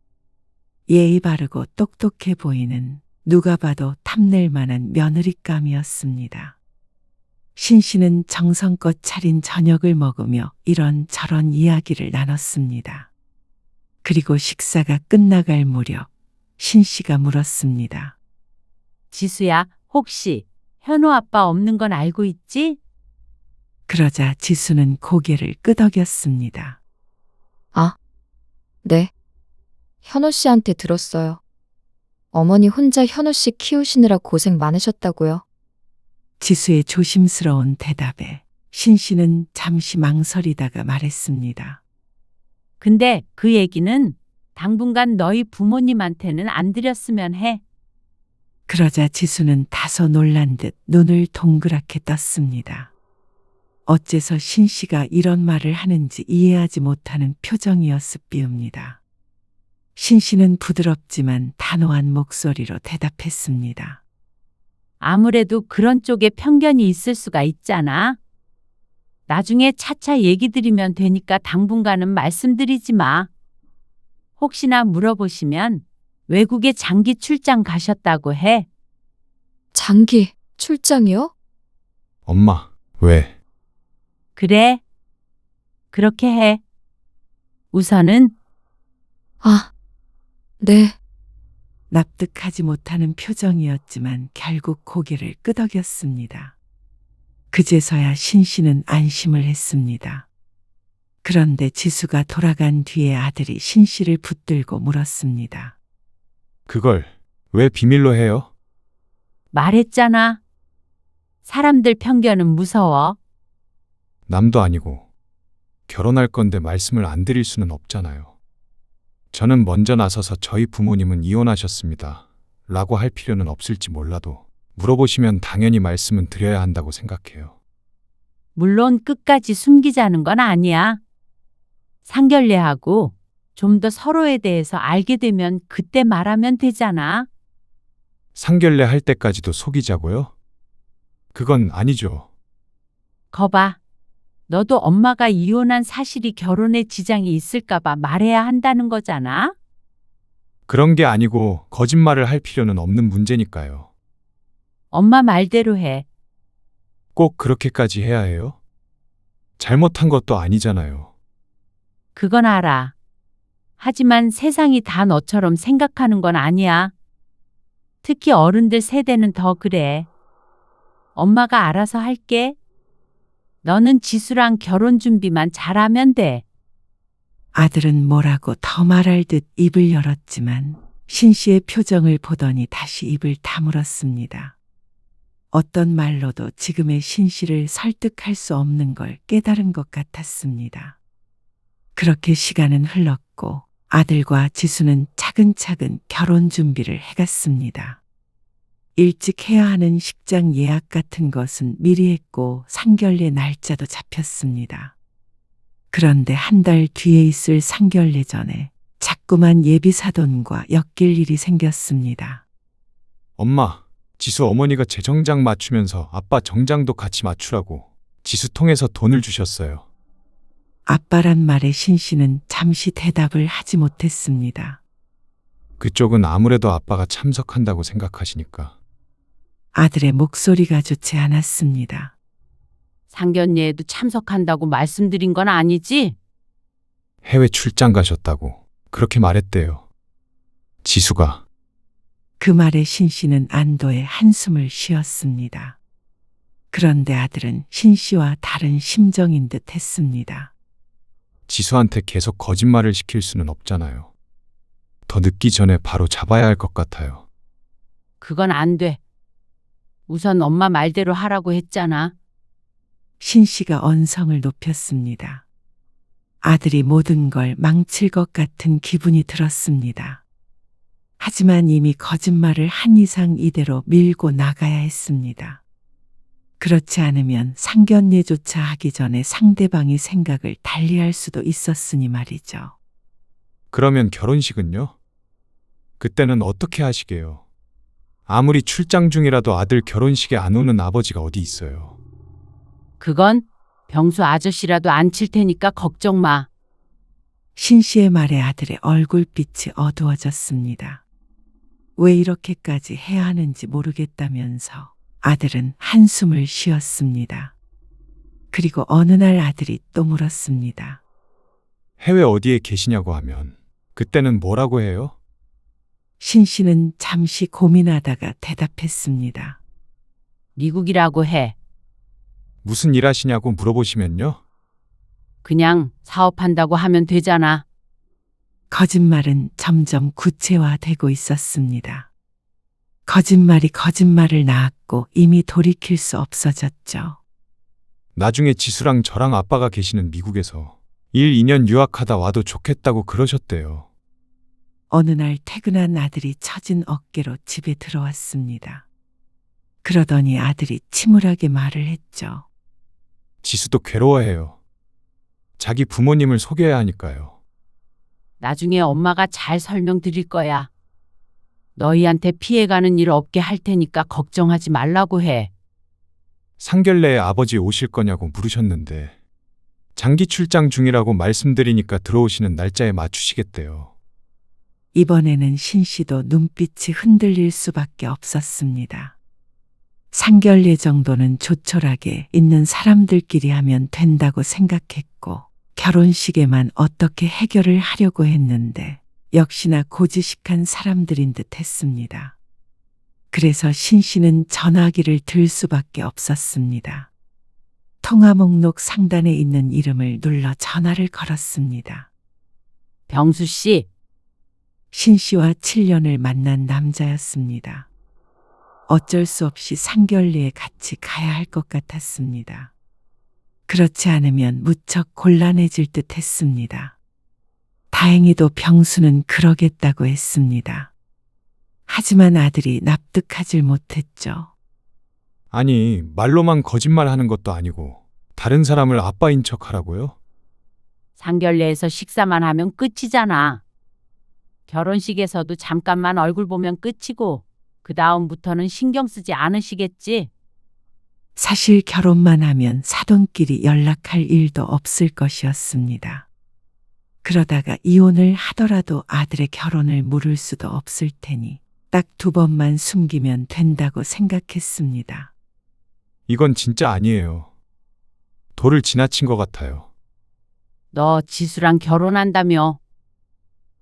예의 바르고 똑똑해 보이는 누가 봐도 탐낼 만한 며느리감이었습니다. 신 씨는 정성껏 차린 저녁을 먹으며 이런저런 이야기를 나눴습니다. 그리고 식사가 끝나갈 무렵 신 씨가 물었습니다. 지수야, 혹시 현우 아빠 없는 건 알고 있지? 그러자 지수는 고개를 끄덕였습니다. 아, 네. 현우 씨한테 들었어요. 어머니 혼자 현우 씨 키우시느라 고생 많으셨다고요. 지수의 조심스러운 대답에 신 씨는 잠시 망설이다가 말했습니다. 근데 그 얘기는 당분간 너희 부모님한테는 안 드렸으면 해. 그러자 지수는 다소 놀란 듯 눈을 동그랗게 떴습니다. 어째서 신 씨가 이런 말을 하는지 이해하지 못하는 표정이었을 비웁니다. 신 씨는 부드럽지만 단호한 목소리로 대답했습니다. 아무래도 그런 쪽에 편견이 있을 수가 있잖아. 나중에 차차 얘기 드리면 되니까 당분간은 말씀드리지 마. 혹시나 물어보시면 외국에 장기 출장 가셨다고 해. 장기 출장이요? 엄마, 왜? 그래. 그렇게 해. 우선은 아, 네. 납득하지 못하는 표정이었지만 결국 고개를 끄덕였습니다. 그제서야 신 씨는 안심을 했습니다. 그런데 지수가 돌아간 뒤에 아들이 신 씨를 붙들고 물었습니다. 그걸 왜 비밀로 해요? 말했잖아. 사람들 편견은 무서워. 남도 아니고 결혼할 건데 말씀을 안 드릴 수는 없잖아요. 저는 먼저 나서서 저희 부모님은 이혼하셨습니다. 라고 할 필요는 없을지 몰라도 물어보시면 당연히 말씀은 드려야 한다고 생각해요. 물론 끝까지 숨기자는 건 아니야. 상견례하고 좀 더 서로에 대해서 알게 되면 그때 말하면 되잖아. 상견례 할 때까지도 속이자고요? 그건 아니죠. 거봐. 너도 엄마가 이혼한 사실이 결혼에 지장이 있을까봐 말해야 한다는 거잖아. 그런 게 아니고 거짓말을 할 필요는 없는 문제니까요. 엄마 말대로 해. 꼭 그렇게까지 해야 해요? 잘못한 것도 아니잖아요. 그건 알아. 하지만 세상이 다 너처럼 생각하는 건 아니야. 특히 어른들 세대는 더 그래. 엄마가 알아서 할게. 너는 지수랑 결혼 준비만 잘하면 돼. 아들은 뭐라고 더 말할 듯 입을 열었지만 신 씨의 표정을 보더니 다시 입을 다물었습니다. 어떤 말로도 지금의 신 씨를 설득할 수 없는 걸 깨달은 것 같았습니다. 그렇게 시간은 흘렀고 아들과 지수는 차근차근 결혼 준비를 해갔습니다. 일찍 해야 하는 식장 예약 같은 것은 미리 했고 상견례 날짜도 잡혔습니다. 그런데 한 달 뒤에 있을 상견례 전에 자꾸만 예비 사돈과 엮일 일이 생겼습니다. 엄마, 지수 어머니가 제 정장 맞추면서 아빠 정장도 같이 맞추라고 지수 통해서 돈을 주셨어요. 아빠란 말에 신 씨는 잠시 대답을 하지 못했습니다. 그쪽은 아무래도 아빠가 참석한다고 생각하시니까. 아들의 목소리가 좋지 않았습니다. 상견례에도 참석한다고 말씀드린 건 아니지? 해외 출장 가셨다고 그렇게 말했대요. 지수가. 그 말에 신 씨는 안도의 한숨을 쉬었습니다. 그런데 아들은 신 씨와 다른 심정인 듯 했습니다. 지수한테 계속 거짓말을 시킬 수는 없잖아요. 더 늦기 전에 바로 잡아야 할 것 같아요. 그건 안 돼. 우선 엄마 말대로 하라고 했잖아. 신 씨가 언성을 높였습니다. 아들이 모든 걸 망칠 것 같은 기분이 들었습니다. 하지만 이미 거짓말을 한 이상 이대로 밀고 나가야 했습니다. 그렇지 않으면 상견례조차 하기 전에 상대방이 생각을 달리할 수도 있었으니 말이죠. 그러면 결혼식은요? 그때는 어떻게 하시게요? 아무리 출장 중이라도 아들 결혼식에 안 오는 아버지가 어디 있어요. 그건 병수 아저씨라도 안 칠 테니까 걱정 마. 신 씨의 말에 아들의 얼굴빛이 어두워졌습니다. 왜 이렇게까지 해야 하는지 모르겠다면서 아들은 한숨을 쉬었습니다. 그리고 어느 날 아들이 또 물었습니다. 해외 어디에 계시냐고 하면 그때는 뭐라고 해요? 신 씨는 잠시 고민하다가 대답했습니다. 미국이라고 해. 무슨 일 하시냐고 물어보시면요? 그냥 사업한다고 하면 되잖아. 거짓말은 점점 구체화되고 있었습니다. 거짓말이 거짓말을 낳았고 이미 돌이킬 수 없어졌죠. 나중에 지수랑 저랑 아빠가 계시는 미국에서 1, 2년 유학하다 와도 좋겠다고 그러셨대요. 어느 날 퇴근한 아들이 처진 어깨로 집에 들어왔습니다. 그러더니 아들이 침울하게 말을 했죠. 지수도 괴로워해요. 자기 부모님을 속여야 하니까요. 나중에 엄마가 잘 설명드릴 거야. 너희한테 피해가는 일 없게 할 테니까 걱정하지 말라고 해. 상견례에 아버지 오실 거냐고 물으셨는데 장기 출장 중이라고 말씀드리니까 들어오시는 날짜에 맞추시겠대요. 이번에는 신 씨도 눈빛이 흔들릴 수밖에 없었습니다. 상견례 정도는 조촐하게 있는 사람들끼리 하면 된다고 생각했고 결혼식에만 어떻게 해결을 하려고 했는데 역시나 고지식한 사람들인 듯 했습니다. 그래서 신 씨는 전화기를 들 수밖에 없었습니다. 통화 목록 상단에 있는 이름을 눌러 전화를 걸었습니다. 병수 씨. 신 씨와 7년을 만난 남자였습니다. 어쩔 수 없이 상견례에 같이 가야 할 것 같았습니다. 그렇지 않으면 무척 곤란해질 듯 했습니다. 다행히도 병수는 그러겠다고 했습니다. 하지만 아들이 납득하질 못했죠. 아니, 말로만 거짓말 하는 것도 아니고 다른 사람을 아빠인 척 하라고요? 상견례에서 식사만 하면 끝이잖아. 결혼식에서도 잠깐만 얼굴 보면 끝이고 그 다음부터는 신경 쓰지 않으시겠지? 사실 결혼만 하면 사돈끼리 연락할 일도 없을 것이었습니다. 그러다가 이혼을 하더라도 아들의 결혼을 물을 수도 없을 테니 딱 2번만 숨기면 된다고 생각했습니다. 이건 진짜 아니에요. 도를 지나친 것 같아요. 너 지수랑 결혼한다며?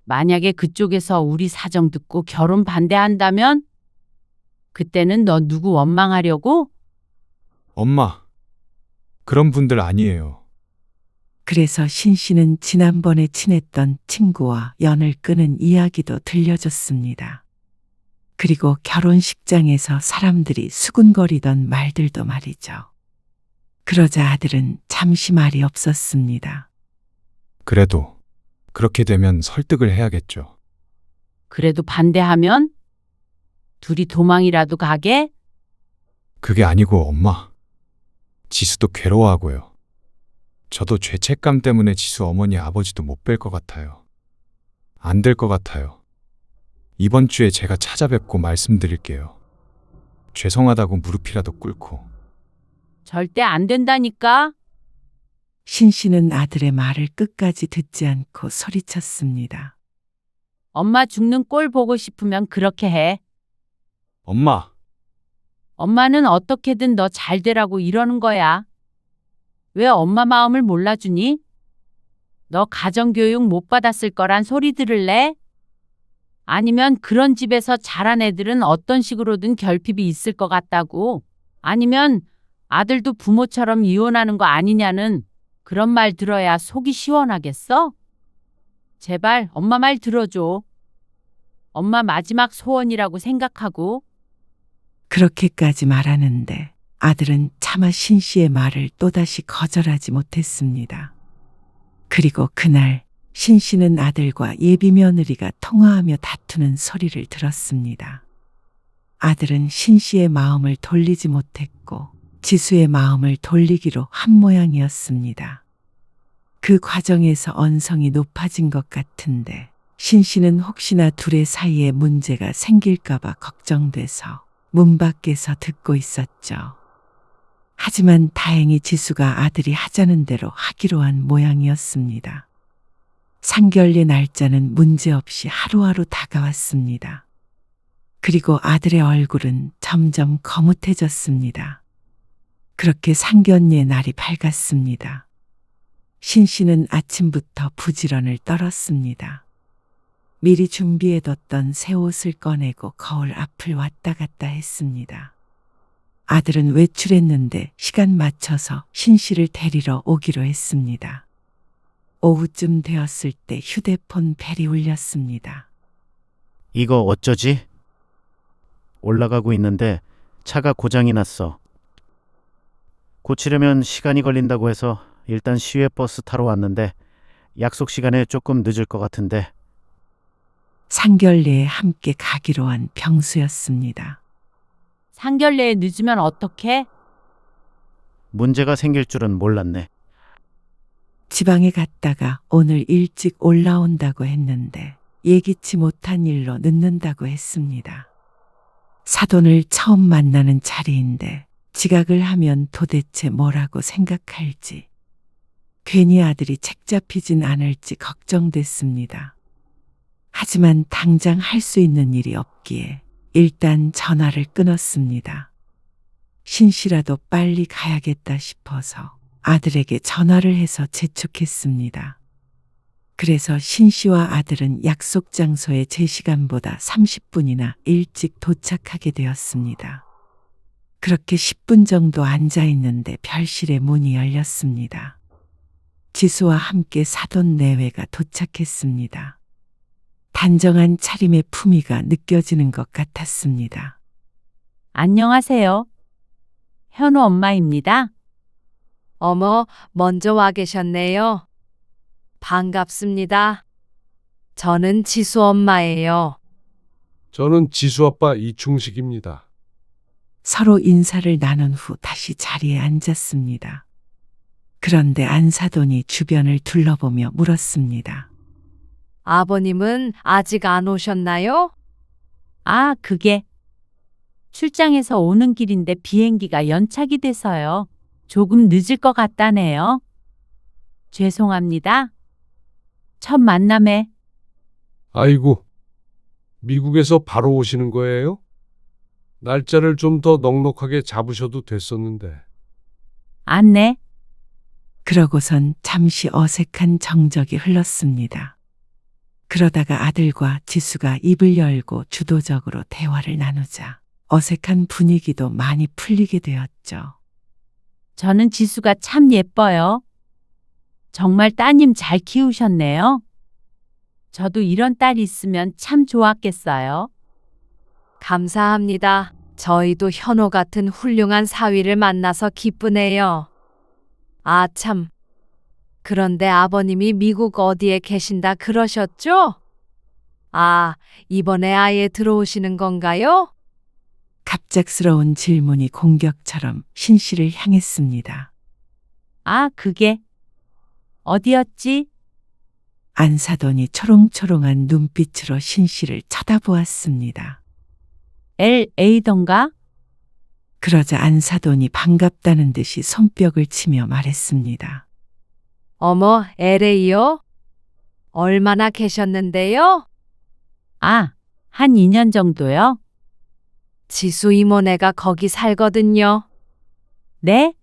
만약에 그쪽에서 우리 사정 듣고 결혼 반대한다면? 그때는 너 누구 원망하려고? 엄마, 그런 분들 아니에요. 그래서 신 씨는 지난번에 친했던 친구와 연을 끄는 이야기도 들려줬습니다. 그리고 결혼식장에서 사람들이 수군거리던 말들도 말이죠. 그러자 아들은 잠시 말이 없었습니다. 그래도 그렇게 되면 설득을 해야겠죠. 그래도 반대하면? 둘이 도망이라도 가게? 그게 아니고 엄마. 지수도 괴로워하고요. 저도 죄책감 때문에 지수 어머니 아버지도 못 뵐 것 같아요. 안 될 것 같아요. 이번 주에 제가 찾아뵙고 말씀드릴게요. 죄송하다고 무릎이라도 꿇고. 절대 안 된다니까. 신 씨는 아들의 말을 끝까지 듣지 않고 소리쳤습니다. 엄마 죽는 꼴 보고 싶으면 그렇게 해. 엄마, 엄마는 어떻게든 너 잘 되라고 이러는 거야. 왜 엄마 마음을 몰라주니? 너 가정교육 못 받았을 거란 소리 들을래? 아니면 그런 집에서 자란 애들은 어떤 식으로든 결핍이 있을 것 같다고. 아니면 아들도 부모처럼 이혼하는 거 아니냐는 그런 말 들어야 속이 시원하겠어? 제발 엄마 말 들어줘. 엄마 마지막 소원이라고 생각하고. 그렇게까지 말하는데 아들은 차마 신 씨의 말을 또다시 거절하지 못했습니다. 그리고 그날 신 씨는 아들과 예비 며느리가 통화하며 다투는 소리를 들었습니다. 아들은 신 씨의 마음을 돌리지 못했고 지수의 마음을 돌리기로 한 모양이었습니다. 그 과정에서 언성이 높아진 것 같은데 신 씨는 혹시나 둘의 사이에 문제가 생길까봐 걱정돼서 문 밖에서 듣고 있었죠. 하지만 다행히 지수가 아들이 하자는 대로 하기로 한 모양이었습니다. 상견례 날짜는 문제없이 하루하루 다가왔습니다. 그리고 아들의 얼굴은 점점 거뭇해졌습니다. 그렇게 상견례 날이 밝았습니다. 신 씨는 아침부터 부지런을 떨었습니다. 미리 준비해뒀던 새 옷을 꺼내고 거울 앞을 왔다 갔다 했습니다. 아들은 외출했는데 시간 맞춰서 신 씨를 데리러 오기로 했습니다. 오후쯤 되었을 때 휴대폰 벨이 울렸습니다. 이거 어쩌지? 올라가고 있는데 차가 고장이 났어. 고치려면 시간이 걸린다고 해서 일단 시외버스 타러 왔는데 약속 시간에 조금 늦을 것 같은데. 상견례에 함께 가기로 한 병수였습니다. 상견례에 늦으면 어떡해? 문제가 생길 줄은 몰랐네. 지방에 갔다가 오늘 일찍 올라온다고 했는데 예기치 못한 일로 늦는다고 했습니다. 사돈을 처음 만나는 자리인데 지각을 하면 도대체 뭐라고 생각할지, 괜히 아들이 책 잡히진 않을지 걱정됐습니다. 하지만 당장 할 수 있는 일이 없기에 일단 전화를 끊었습니다. 신 씨라도 빨리 가야겠다 싶어서 아들에게 전화를 해서 재촉했습니다. 그래서 신 씨와 아들은 약속 장소에 제 시간보다 30분이나 일찍 도착하게 되었습니다. 그렇게 10분 정도 앉아 있는데 별실의 문이 열렸습니다. 지수와 함께 사돈 내외가 도착했습니다. 단정한 차림의 품위가 느껴지는 것 같았습니다. 안녕하세요. 현우 엄마입니다. 어머, 먼저 와 계셨네요. 반갑습니다. 저는 지수 엄마예요. 저는 지수 아빠 이충식입니다. 서로 인사를 나눈 후 다시 자리에 앉았습니다. 그런데 안사돈이 주변을 둘러보며 물었습니다. 아버님은 아직 안 오셨나요? 아, 그게 출장에서 오는 길인데 비행기가 연착이 돼서요. 조금 늦을 것 같다네요. 죄송합니다. 첫 만남에. 아이고, 미국에서 바로 오시는 거예요? 날짜를 좀 더 넉넉하게 잡으셔도 됐었는데. 안내. 그러고선 잠시 어색한 정적이 흘렀습니다. 그러다가 아들과 지수가 입을 열고 주도적으로 대화를 나누자 어색한 분위기도 많이 풀리게 되었죠. 저는 지수가 참 예뻐요. 정말 따님 잘 키우셨네요. 저도 이런 딸 있으면 참 좋았겠어요. 감사합니다. 저희도 현호 같은 훌륭한 사위를 만나서 기쁘네요. 아, 참. 그런데 아버님이 미국 어디에 계신다 그러셨죠? 아, 이번에 아예 들어오시는 건가요? 갑작스러운 질문이 공격처럼 신 씨를 향했습니다. 아, 그게 어디였지? 안사돈이 초롱초롱한 눈빛으로 신 씨를 쳐다보았습니다. LA던가? 그러자 안사돈이 반갑다는 듯이 손뼉을 치며 말했습니다. 어머, LA요? 얼마나 계셨는데요? 아, 한 2년 정도요? 지수 이모네가 거기 살거든요. 네?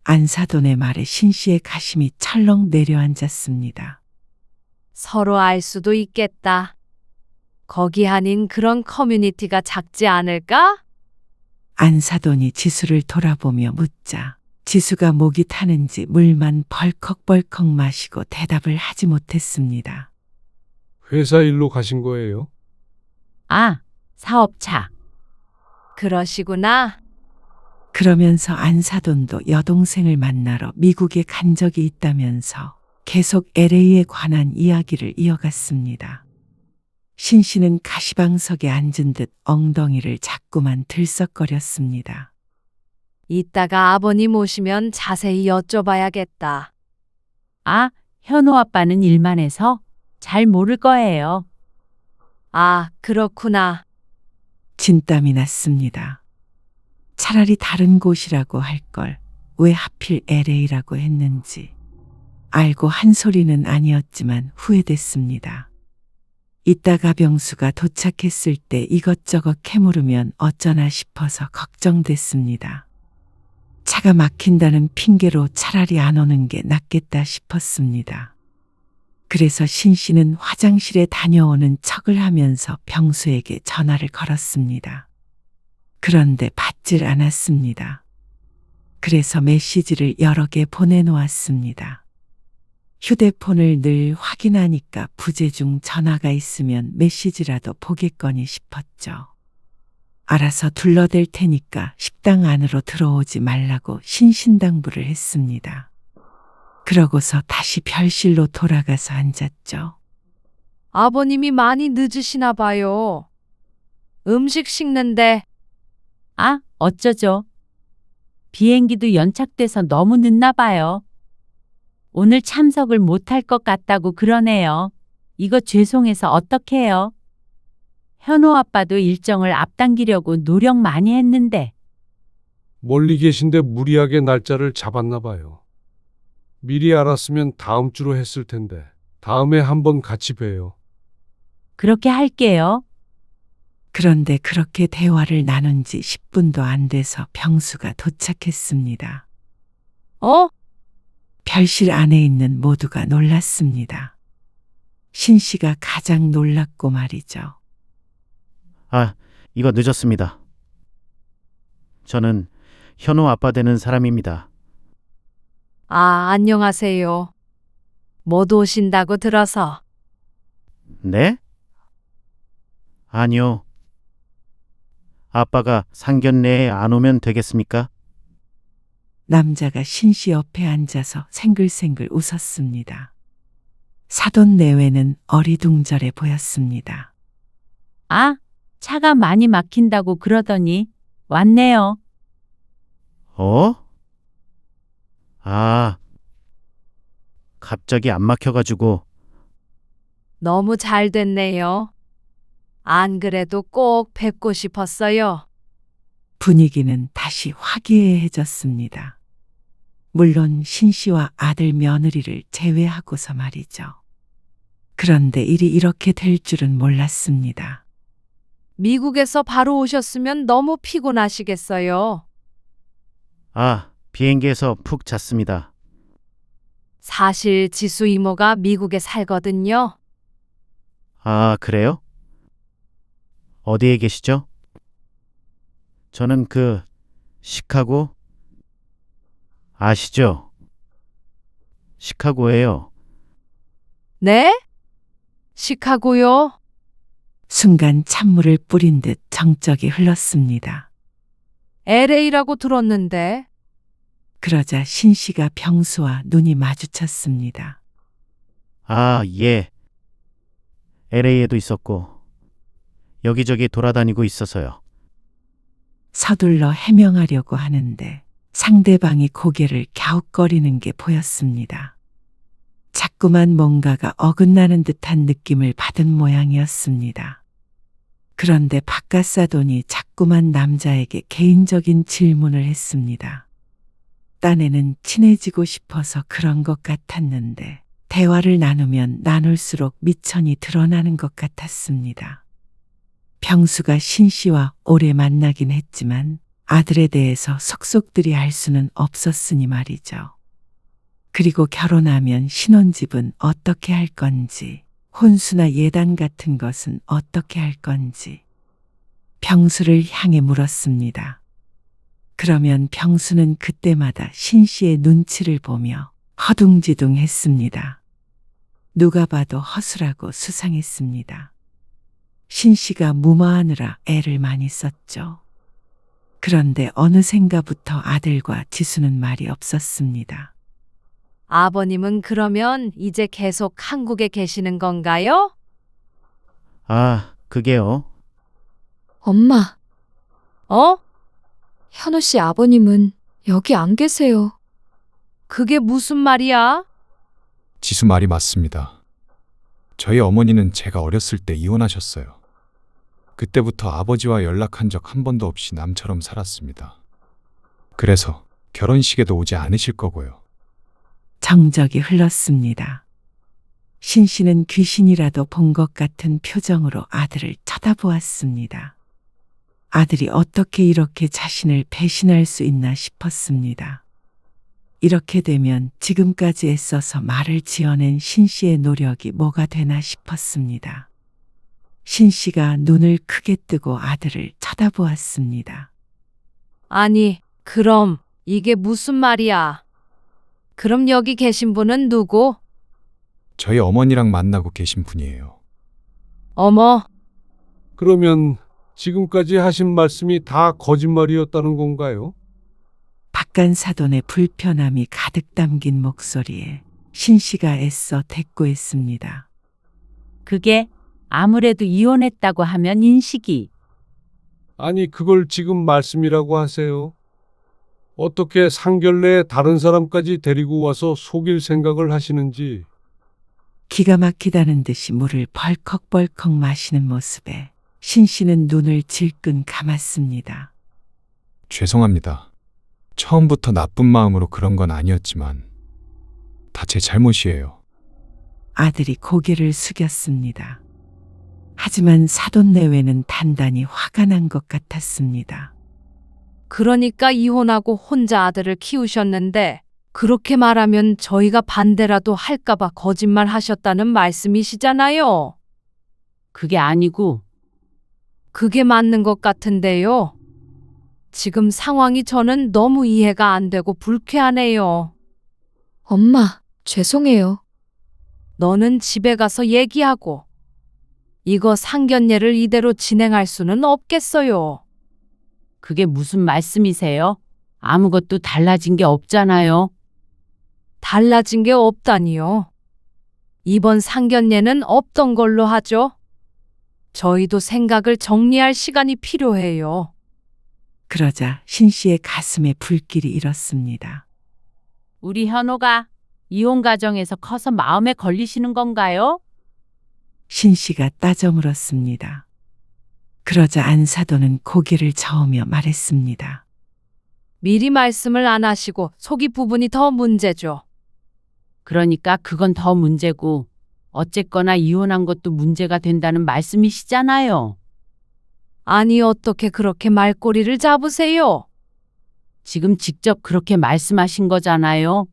안사돈의 말에 신 씨의 가심이 철렁 내려앉았습니다. 서로 알 수도 있겠다. 거기 아닌 그런 커뮤니티가 작지 않을까? 안사돈이 지수를 돌아보며 묻자 지수가 목이 타는지 물만 벌컥벌컥 마시고 대답을 하지 못했습니다. 회사 일로 가신 거예요? 아, 사업차. 그러시구나. 그러면서 안사돈도 여동생을 만나러 미국에 간 적이 있다면서 계속 LA에 관한 이야기를 이어갔습니다. 신 씨는 가시방석에 앉은 듯 엉덩이를 자꾸만 들썩거렸습니다. 이따가 아버님 오시면 자세히 여쭤봐야겠다. 아, 현우 아빠는 일만 해서 잘 모를 거예요. 아, 그렇구나. 진땀이 났습니다. 차라리 다른 곳이라고 할 걸 왜 하필 LA라고 했는지 알고 한 소리는 아니었지만 후회됐습니다. 이따 가병수가 도착했을 때 이것저것 캐물으면 어쩌나 싶어서 걱정됐습니다. 차가 막힌다는 핑계로 차라리 안 오는 게 낫겠다 싶었습니다. 그래서 신 씨는 화장실에 다녀오는 척을 하면서 병수에게 전화를 걸었습니다. 그런데 받질 않았습니다. 그래서 메시지를 여러 개 보내놓았습니다. 휴대폰을 늘 확인하니까 부재 중 전화가 있으면 메시지라도 보겠거니 싶었죠. 알아서 둘러댈 테니까 식당 안으로 들어오지 말라고 신신당부를 했습니다. 그러고서 다시 별실로 돌아가서 앉았죠. 아버님이 많이 늦으시나 봐요. 음식 식는데. 아, 어쩌죠? 비행기도 연착돼서 너무 늦나 봐요. 오늘 참석을 못할 것 같다고 그러네요. 이거 죄송해서 어떡해요? 현우 아빠도 일정을 앞당기려고 노력 많이 했는데. 멀리 계신데 무리하게 날짜를 잡았나 봐요. 미리 알았으면 다음 주로 했을 텐데 다음에 한번 같이 봬요. 그렇게 할게요. 그런데 그렇게 대화를 나눈 지 10분도 안 돼서 병수가 도착했습니다. 별실 안에 있는 모두가 놀랐습니다. 신 씨가 가장 놀랐고 말이죠. 아, 이거 늦었습니다. 저는 현우 아빠 되는 사람입니다. 아, 안녕하세요. 못 오신다고 들어서. 네? 아니요. 아빠가 상견례에 안 오면 되겠습니까? 남자가 신 씨 옆에 앉아서 생글생글 웃었습니다. 사돈 내외는 어리둥절해 보였습니다. 아, 차가 많이 막힌다고 그러더니 왔네요. 어? 아, 갑자기 안 막혀가지고. 너무 잘 됐네요. 안 그래도 꼭 뵙고 싶었어요. 분위기는 다시 화기애애해졌습니다. 물론 신 씨와 아들 며느리를 제외하고서 말이죠. 그런데 일이 이렇게 될 줄은 몰랐습니다. 미국에서 바로 오셨으면 너무 피곤하시겠어요. 아, 비행기에서 푹 잤습니다. 사실 지수 이모가 미국에 살거든요. 아, 그래요? 어디에 계시죠? 저는 시카고 아시죠? 시카고예요. 네? 시카고요? 순간 찬물을 뿌린 듯 정적이 흘렀습니다. LA라고 들었는데. 그러자 신 씨가 병수와 눈이 마주쳤습니다. 아, 예. LA에도 있었고 여기저기 돌아다니고 있어서요. 서둘러 해명하려고 하는데 상대방이 고개를 갸웃거리는 게 보였습니다. 자꾸만 뭔가가 어긋나는 듯한 느낌을 받은 모양이었습니다. 그런데 바깥사돈이 자꾸만 남자에게 개인적인 질문을 했습니다. 딴에는 친해지고 싶어서 그런 것 같았는데 대화를 나누면 나눌수록 미천이 드러나는 것 같았습니다. 병수가 신 씨와 오래 만나긴 했지만 아들에 대해서 속속들이 알 수는 없었으니 말이죠. 그리고 결혼하면 신혼집은 어떻게 할 건지, 혼수나 예단 같은 것은 어떻게 할 건지 병수를 향해 물었습니다. 그러면 병수는 그때마다 신 씨의 눈치를 보며 허둥지둥했습니다. 누가 봐도 허술하고 수상했습니다. 신 씨가 무마하느라 애를 많이 썼죠. 그런데 어느샌가부터 아들과 지수는 말이 없었습니다. 아버님은 그러면 이제 계속 한국에 계시는 건가요? 아, 그게요. 엄마, 어? 현우 씨 아버님은 여기 안 계세요. 그게 무슨 말이야? 지수 말이 맞습니다. 저희 어머니는 제가 어렸을 때 이혼하셨어요. 그때부터 아버지와 연락한 적 한 번도 없이 남처럼 살았습니다. 그래서 결혼식에도 오지 않으실 거고요. 정적이 흘렀습니다. 신 씨는 귀신이라도 본 것 같은 표정으로 아들을 쳐다보았습니다. 아들이 어떻게 이렇게 자신을 배신할 수 있나 싶었습니다. 이렇게 되면 지금까지 애써서 말을 지어낸 신 씨의 노력이 뭐가 되나 싶었습니다. 신 씨가 눈을 크게 뜨고 아들을 쳐다보았습니다. 아니, 그럼 이게 무슨 말이야? 그럼 여기 계신 분은 누구? 저희 어머니랑 만나고 계신 분이에요. 어머, 그러면 지금까지 하신 말씀이 다 거짓말이었다는 건가요? 박간사돈의 불편함이 가득 담긴 목소리에 신 씨가 애써 대꾸했습니다. 그게 아무래도 이혼했다고 하면 인식이. 아니, 그걸 지금 말씀이라고 하세요? 어떻게 상견례에 다른 사람까지 데리고 와서 속일 생각을 하시는지. 기가 막히다는 듯이 물을 벌컥벌컥 마시는 모습에 신 씨는 눈을 질끈 감았습니다. 죄송합니다. 처음부터 나쁜 마음으로 그런 건 아니었지만 다 제 잘못이에요. 아들이 고개를 숙였습니다. 하지만 사돈 내외는 단단히 화가 난 것 같았습니다. 그러니까 이혼하고 혼자 아들을 키우셨는데 그렇게 말하면 저희가 반대라도 할까봐 거짓말 하셨다는 말씀이시잖아요. 그게 아니고 그게 맞는 것 같은데요. 지금 상황이 저는 너무 이해가 안 되고 불쾌하네요. 엄마, 죄송해요. 너는 집에 가서 얘기하고 이거 상견례를 이대로 진행할 수는 없겠어요. 그게 무슨 말씀이세요? 아무것도 달라진 게 없잖아요. 달라진 게 없다니요. 이번 상견례는 없던 걸로 하죠. 저희도 생각을 정리할 시간이 필요해요. 그러자 신 씨의 가슴에 불길이 일었습니다. 우리 현호가 이혼 가정에서 커서 마음에 걸리시는 건가요? 신 씨가 따져 물었습니다. 그러자 안사돈은 고개를 저으며 말했습니다. 미리 말씀을 안 하시고 속이 부분이 더 문제죠. 그러니까 그건 더 문제고 어쨌거나 이혼한 것도 문제가 된다는 말씀이시잖아요. 아니 어떻게 그렇게 말꼬리를 잡으세요? 지금 직접 그렇게 말씀하신 거잖아요.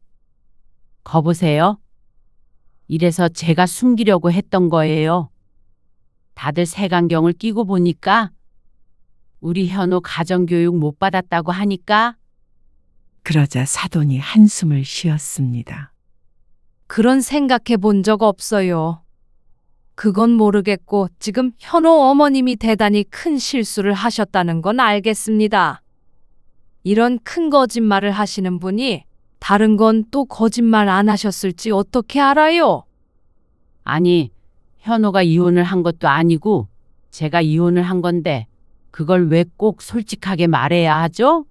거보세요. 이래서 제가 숨기려고 했던 거예요. 다들 색안경을 끼고 보니까 우리 현호 가정교육 못 받았다고 하니까. 그러자 사돈이 한숨을 쉬었습니다. 그런 생각해 본 적 없어요. 그건 모르겠고 지금 현호 어머님이 대단히 큰 실수를 하셨다는 건 알겠습니다. 이런 큰 거짓말을 하시는 분이 다른 건 또 거짓말 안 하셨을지 어떻게 알아요? 아니, 현호가 이혼을 한 것도 아니고 제가 이혼을 한 건데 그걸 왜 꼭 솔직하게 말해야 하죠?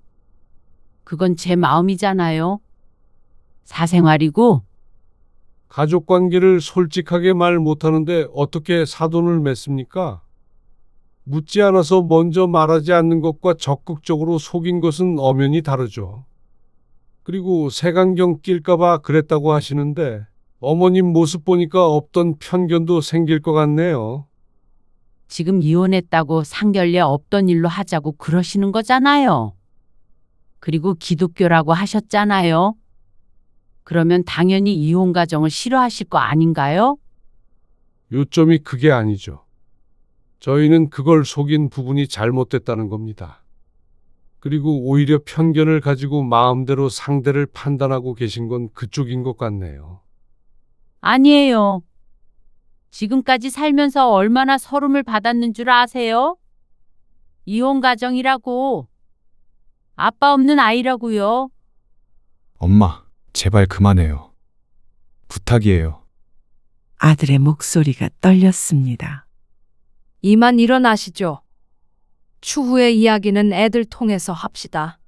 그건 제 마음이잖아요. 사생활이고. 가족 관계를 솔직하게 말 못하는데 어떻게 사돈을 맺습니까? 묻지 않아서 먼저 말하지 않는 것과 적극적으로 속인 것은 엄연히 다르죠. 그리고 색안경 낄까봐 그랬다고 하시는데 어머님 모습 보니까 없던 편견도 생길 것 같네요. 지금 이혼했다고 상견례 없던 일로 하자고 그러시는 거잖아요. 그리고 기독교라고 하셨잖아요. 그러면 당연히 이혼 가정을 싫어하실 거 아닌가요? 요점이 그게 아니죠. 저희는 그걸 속인 부분이 잘못됐다는 겁니다. 그리고 오히려 편견을 가지고 마음대로 상대를 판단하고 계신 건 그쪽인 것 같네요. 아니에요. 지금까지 살면서 얼마나 서름을 받았는 줄 아세요? 이혼 가정이라고. 아빠 없는 아이라고요. 엄마, 제발 그만해요. 부탁이에요. 아들의 목소리가 떨렸습니다. 이만 일어나시죠. 추후의 이야기는 애들 통해서 합시다.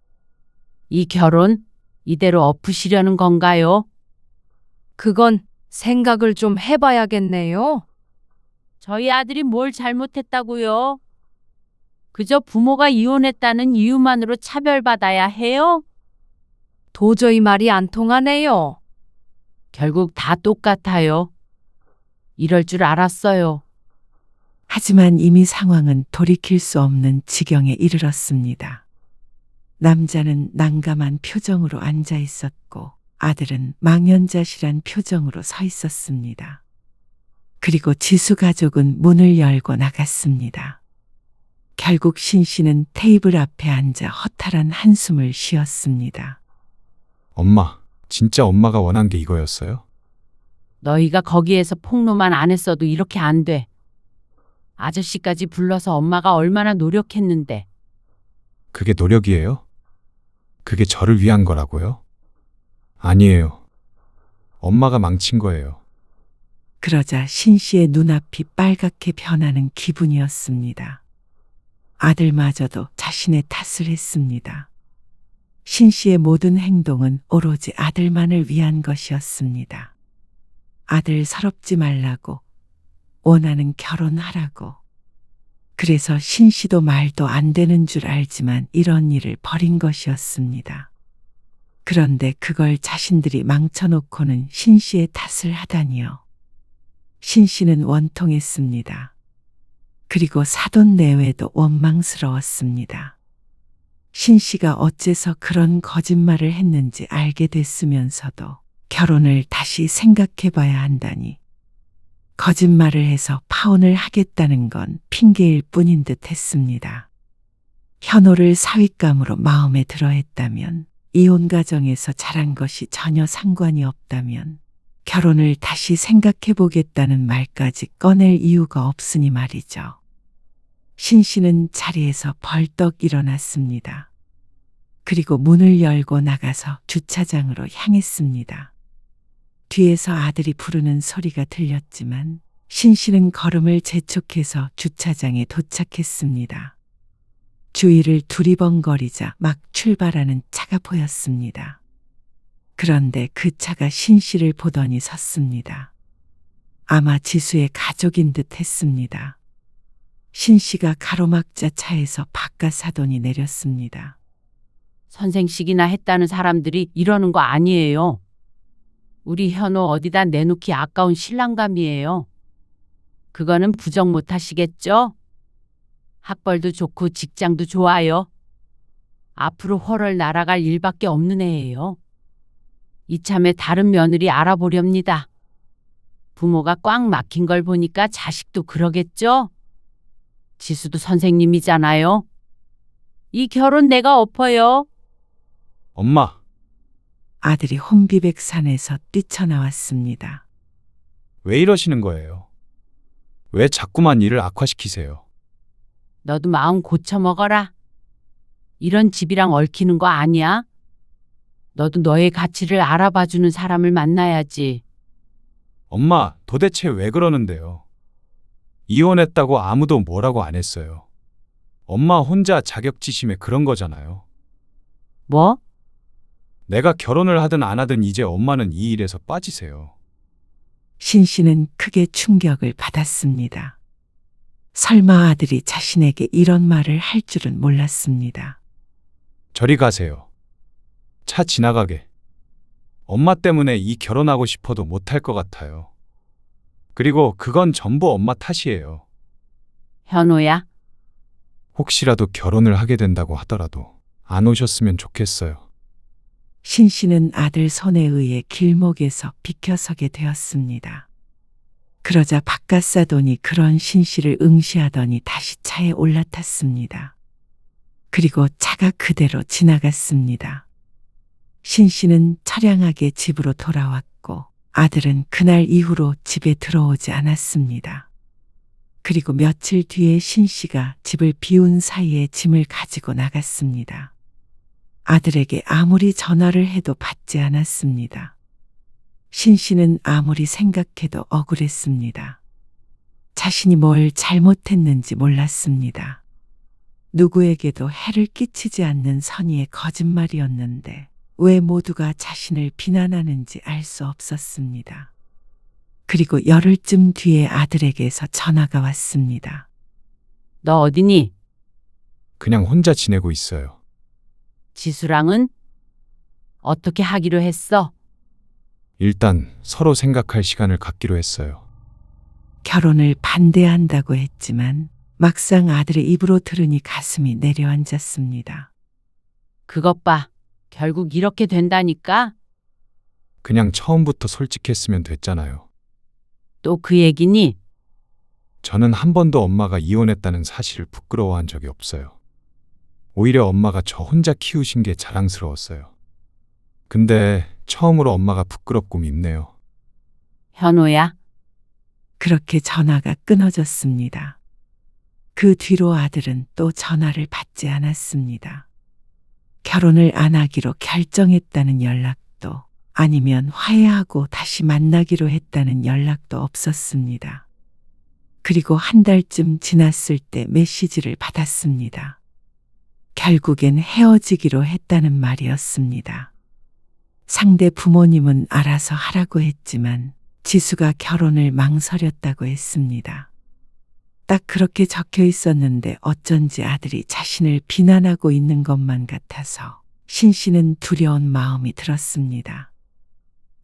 이 결혼 이대로 엎으시려는 건가요? 그건 생각을 좀 해봐야겠네요. 저희 아들이 뭘 잘못했다고요? 그저 부모가 이혼했다는 이유만으로 차별받아야 해요? 도저히 말이 안 통하네요. 결국 다 똑같아요. 이럴 줄 알았어요. 하지만 이미 상황은 돌이킬 수 없는 지경에 이르렀습니다. 남자는 난감한 표정으로 앉아 있었고 아들은 망연자실한 표정으로 서 있었습니다. 그리고 지수 가족은 문을 열고 나갔습니다. 결국 신 씨는 테이블 앞에 앉아 허탈한 한숨을 쉬었습니다. 엄마, 진짜 엄마가 원한 게 이거였어요? 너희가 거기에서 폭로만 안 했어도 이렇게 안 돼. 아저씨까지 불러서 엄마가 얼마나 노력했는데. 그게 노력이에요? 그게 저를 위한 거라고요? 아니에요. 엄마가 망친 거예요. 그러자 신 씨의 눈앞이 빨갛게 변하는 기분이었습니다. 아들마저도 자신의 탓을 했습니다. 신 씨의 모든 행동은 오로지 아들만을 위한 것이었습니다. 아들 서럽지 말라고, 원하는 결혼하라고. 그래서 신 씨도 말도 안 되는 줄 알지만 이런 일을 벌인 것이었습니다. 그런데 그걸 자신들이 망쳐놓고는 신 씨의 탓을 하다니요. 신 씨는 원통했습니다. 그리고 사돈 내외도 원망스러웠습니다. 신 씨가 어째서 그런 거짓말을 했는지 알게 됐으면서도 결혼을 다시 생각해 봐야 한다니. 거짓말을 해서 파혼을 하겠다는 건 핑계일 뿐인 듯 했습니다. 현호를 사윗감으로 마음에 들어 했다면, 이혼 가정에서 자란 것이 전혀 상관이 없다면, 결혼을 다시 생각해 보겠다는 말까지 꺼낼 이유가 없으니 말이죠. 신 씨는 자리에서 벌떡 일어났습니다. 그리고 문을 열고 나가서 주차장으로 향했습니다. 뒤에서 아들이 부르는 소리가 들렸지만 신 씨는 걸음을 재촉해서 주차장에 도착했습니다. 주위를 두리번거리자 막 출발하는 차가 보였습니다. 그런데 그 차가 신 씨를 보더니 섰습니다. 아마 지수의 가족인 듯 했습니다. 신 씨가 가로막자 차에서 바깥 사돈이 내렸습니다. 선생식이나 했다는 사람들이 이러는 거 아니에요. 우리 현호 어디다 내놓기 아까운 신랑감이에요. 그거는 부정 못 하시겠죠? 학벌도 좋고 직장도 좋아요. 앞으로 헐헐 날아갈 일밖에 없는 애예요. 이참에 다른 며느리 알아보렵니다. 부모가 꽉 막힌 걸 보니까 자식도 그러겠죠? 지수도 선생님이잖아요. 이 결혼 내가 엎어요. 엄마, 아들이 혼비백산에서 뛰쳐나왔습니다. 왜 이러시는 거예요? 왜 자꾸만 일을 악화시키세요? 너도 마음 고쳐 먹어라. 이런 집이랑 얽히는 거 아니야? 너도 너의 가치를 알아봐주는 사람을 만나야지. 엄마, 도대체 왜 그러는데요? 이혼했다고 아무도 뭐라고 안 했어요. 엄마 혼자 자격지심에 그런 거잖아요. 뭐? 내가 결혼을 하든 안 하든 이제 엄마는 이 일에서 빠지세요. 신 씨는 크게 충격을 받았습니다. 설마 아들이 자신에게 이런 말을 할 줄은 몰랐습니다. 저리 가세요. 차 지나가게. 엄마 때문에 이 결혼하고 싶어도 못할 것 같아요. 그리고 그건 전부 엄마 탓이에요. 현호야, 혹시라도 결혼을 하게 된다고 하더라도 안 오셨으면 좋겠어요. 신 씨는 아들 손에 의해 길목에서 비켜서게 되었습니다. 그러자 바깥사돈이 그런 신 씨를 응시하더니 다시 차에 올라탔습니다. 그리고 차가 그대로 지나갔습니다. 신 씨는 처량하게 집으로 돌아왔고 아들은 그날 이후로 집에 들어오지 않았습니다. 그리고 며칠 뒤에 신 씨가 집을 비운 사이에 짐을 가지고 나갔습니다. 아들에게 아무리 전화를 해도 받지 않았습니다. 신 씨는 아무리 생각해도 억울했습니다. 자신이 뭘 잘못했는지 몰랐습니다. 누구에게도 해를 끼치지 않는 선의의 거짓말이었는데 왜 모두가 자신을 비난하는지 알 수 없었습니다. 그리고 열흘쯤 뒤에 아들에게서 전화가 왔습니다. 너 어디니? 그냥 혼자 지내고 있어요. 지수랑은? 어떻게 하기로 했어? 일단 서로 생각할 시간을 갖기로 했어요. 결혼을 반대한다고 했지만 막상 아들의 입으로 들으니 가슴이 내려앉았습니다. 그것 봐. 결국 이렇게 된다니까? 그냥 처음부터 솔직했으면 됐잖아요. 또 그 얘기니? 저는 한 번도 엄마가 이혼했다는 사실을 부끄러워한 적이 없어요. 오히려 엄마가 저 혼자 키우신 게 자랑스러웠어요. 근데 처음으로 엄마가 부끄럽고 밉네요. 현호야, 그렇게 전화가 끊어졌습니다. 그 뒤로 아들은 또 전화를 받지 않았습니다. 결혼을 안 하기로 결정했다는 연락도 아니면 화해하고 다시 만나기로 했다는 연락도 없었습니다. 그리고 한 달쯤 지났을 때 메시지를 받았습니다. 결국엔 헤어지기로 했다는 말이었습니다. 상대 부모님은 알아서 하라고 했지만 지수가 결혼을 망설였다고 했습니다. 딱 그렇게 적혀 있었는데 어쩐지 아들이 자신을 비난하고 있는 것만 같아서 신 씨는 두려운 마음이 들었습니다.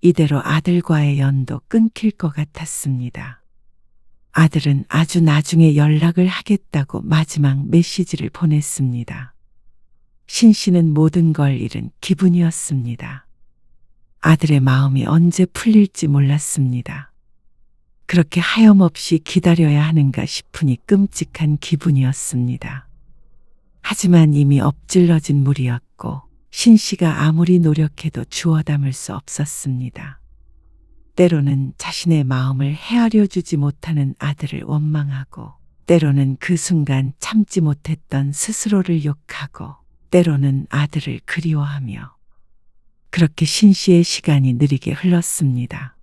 이대로 아들과의 연도 끊길 것 같았습니다. 아들은 아주 나중에 연락을 하겠다고 마지막 메시지를 보냈습니다. 신 씨는 모든 걸 잃은 기분이었습니다. 아들의 마음이 언제 풀릴지 몰랐습니다. 그렇게 하염없이 기다려야 하는가 싶으니 끔찍한 기분이었습니다. 하지만 이미 엎질러진 물이었고 신 씨가 아무리 노력해도 주워 담을 수 없었습니다. 때로는 자신의 마음을 헤아려 주지 못하는 아들을 원망하고 때로는 그 순간 참지 못했던 스스로를 욕하고 때로는 아들을 그리워하며 그렇게 신 씨의 시간이 느리게 흘렀습니다.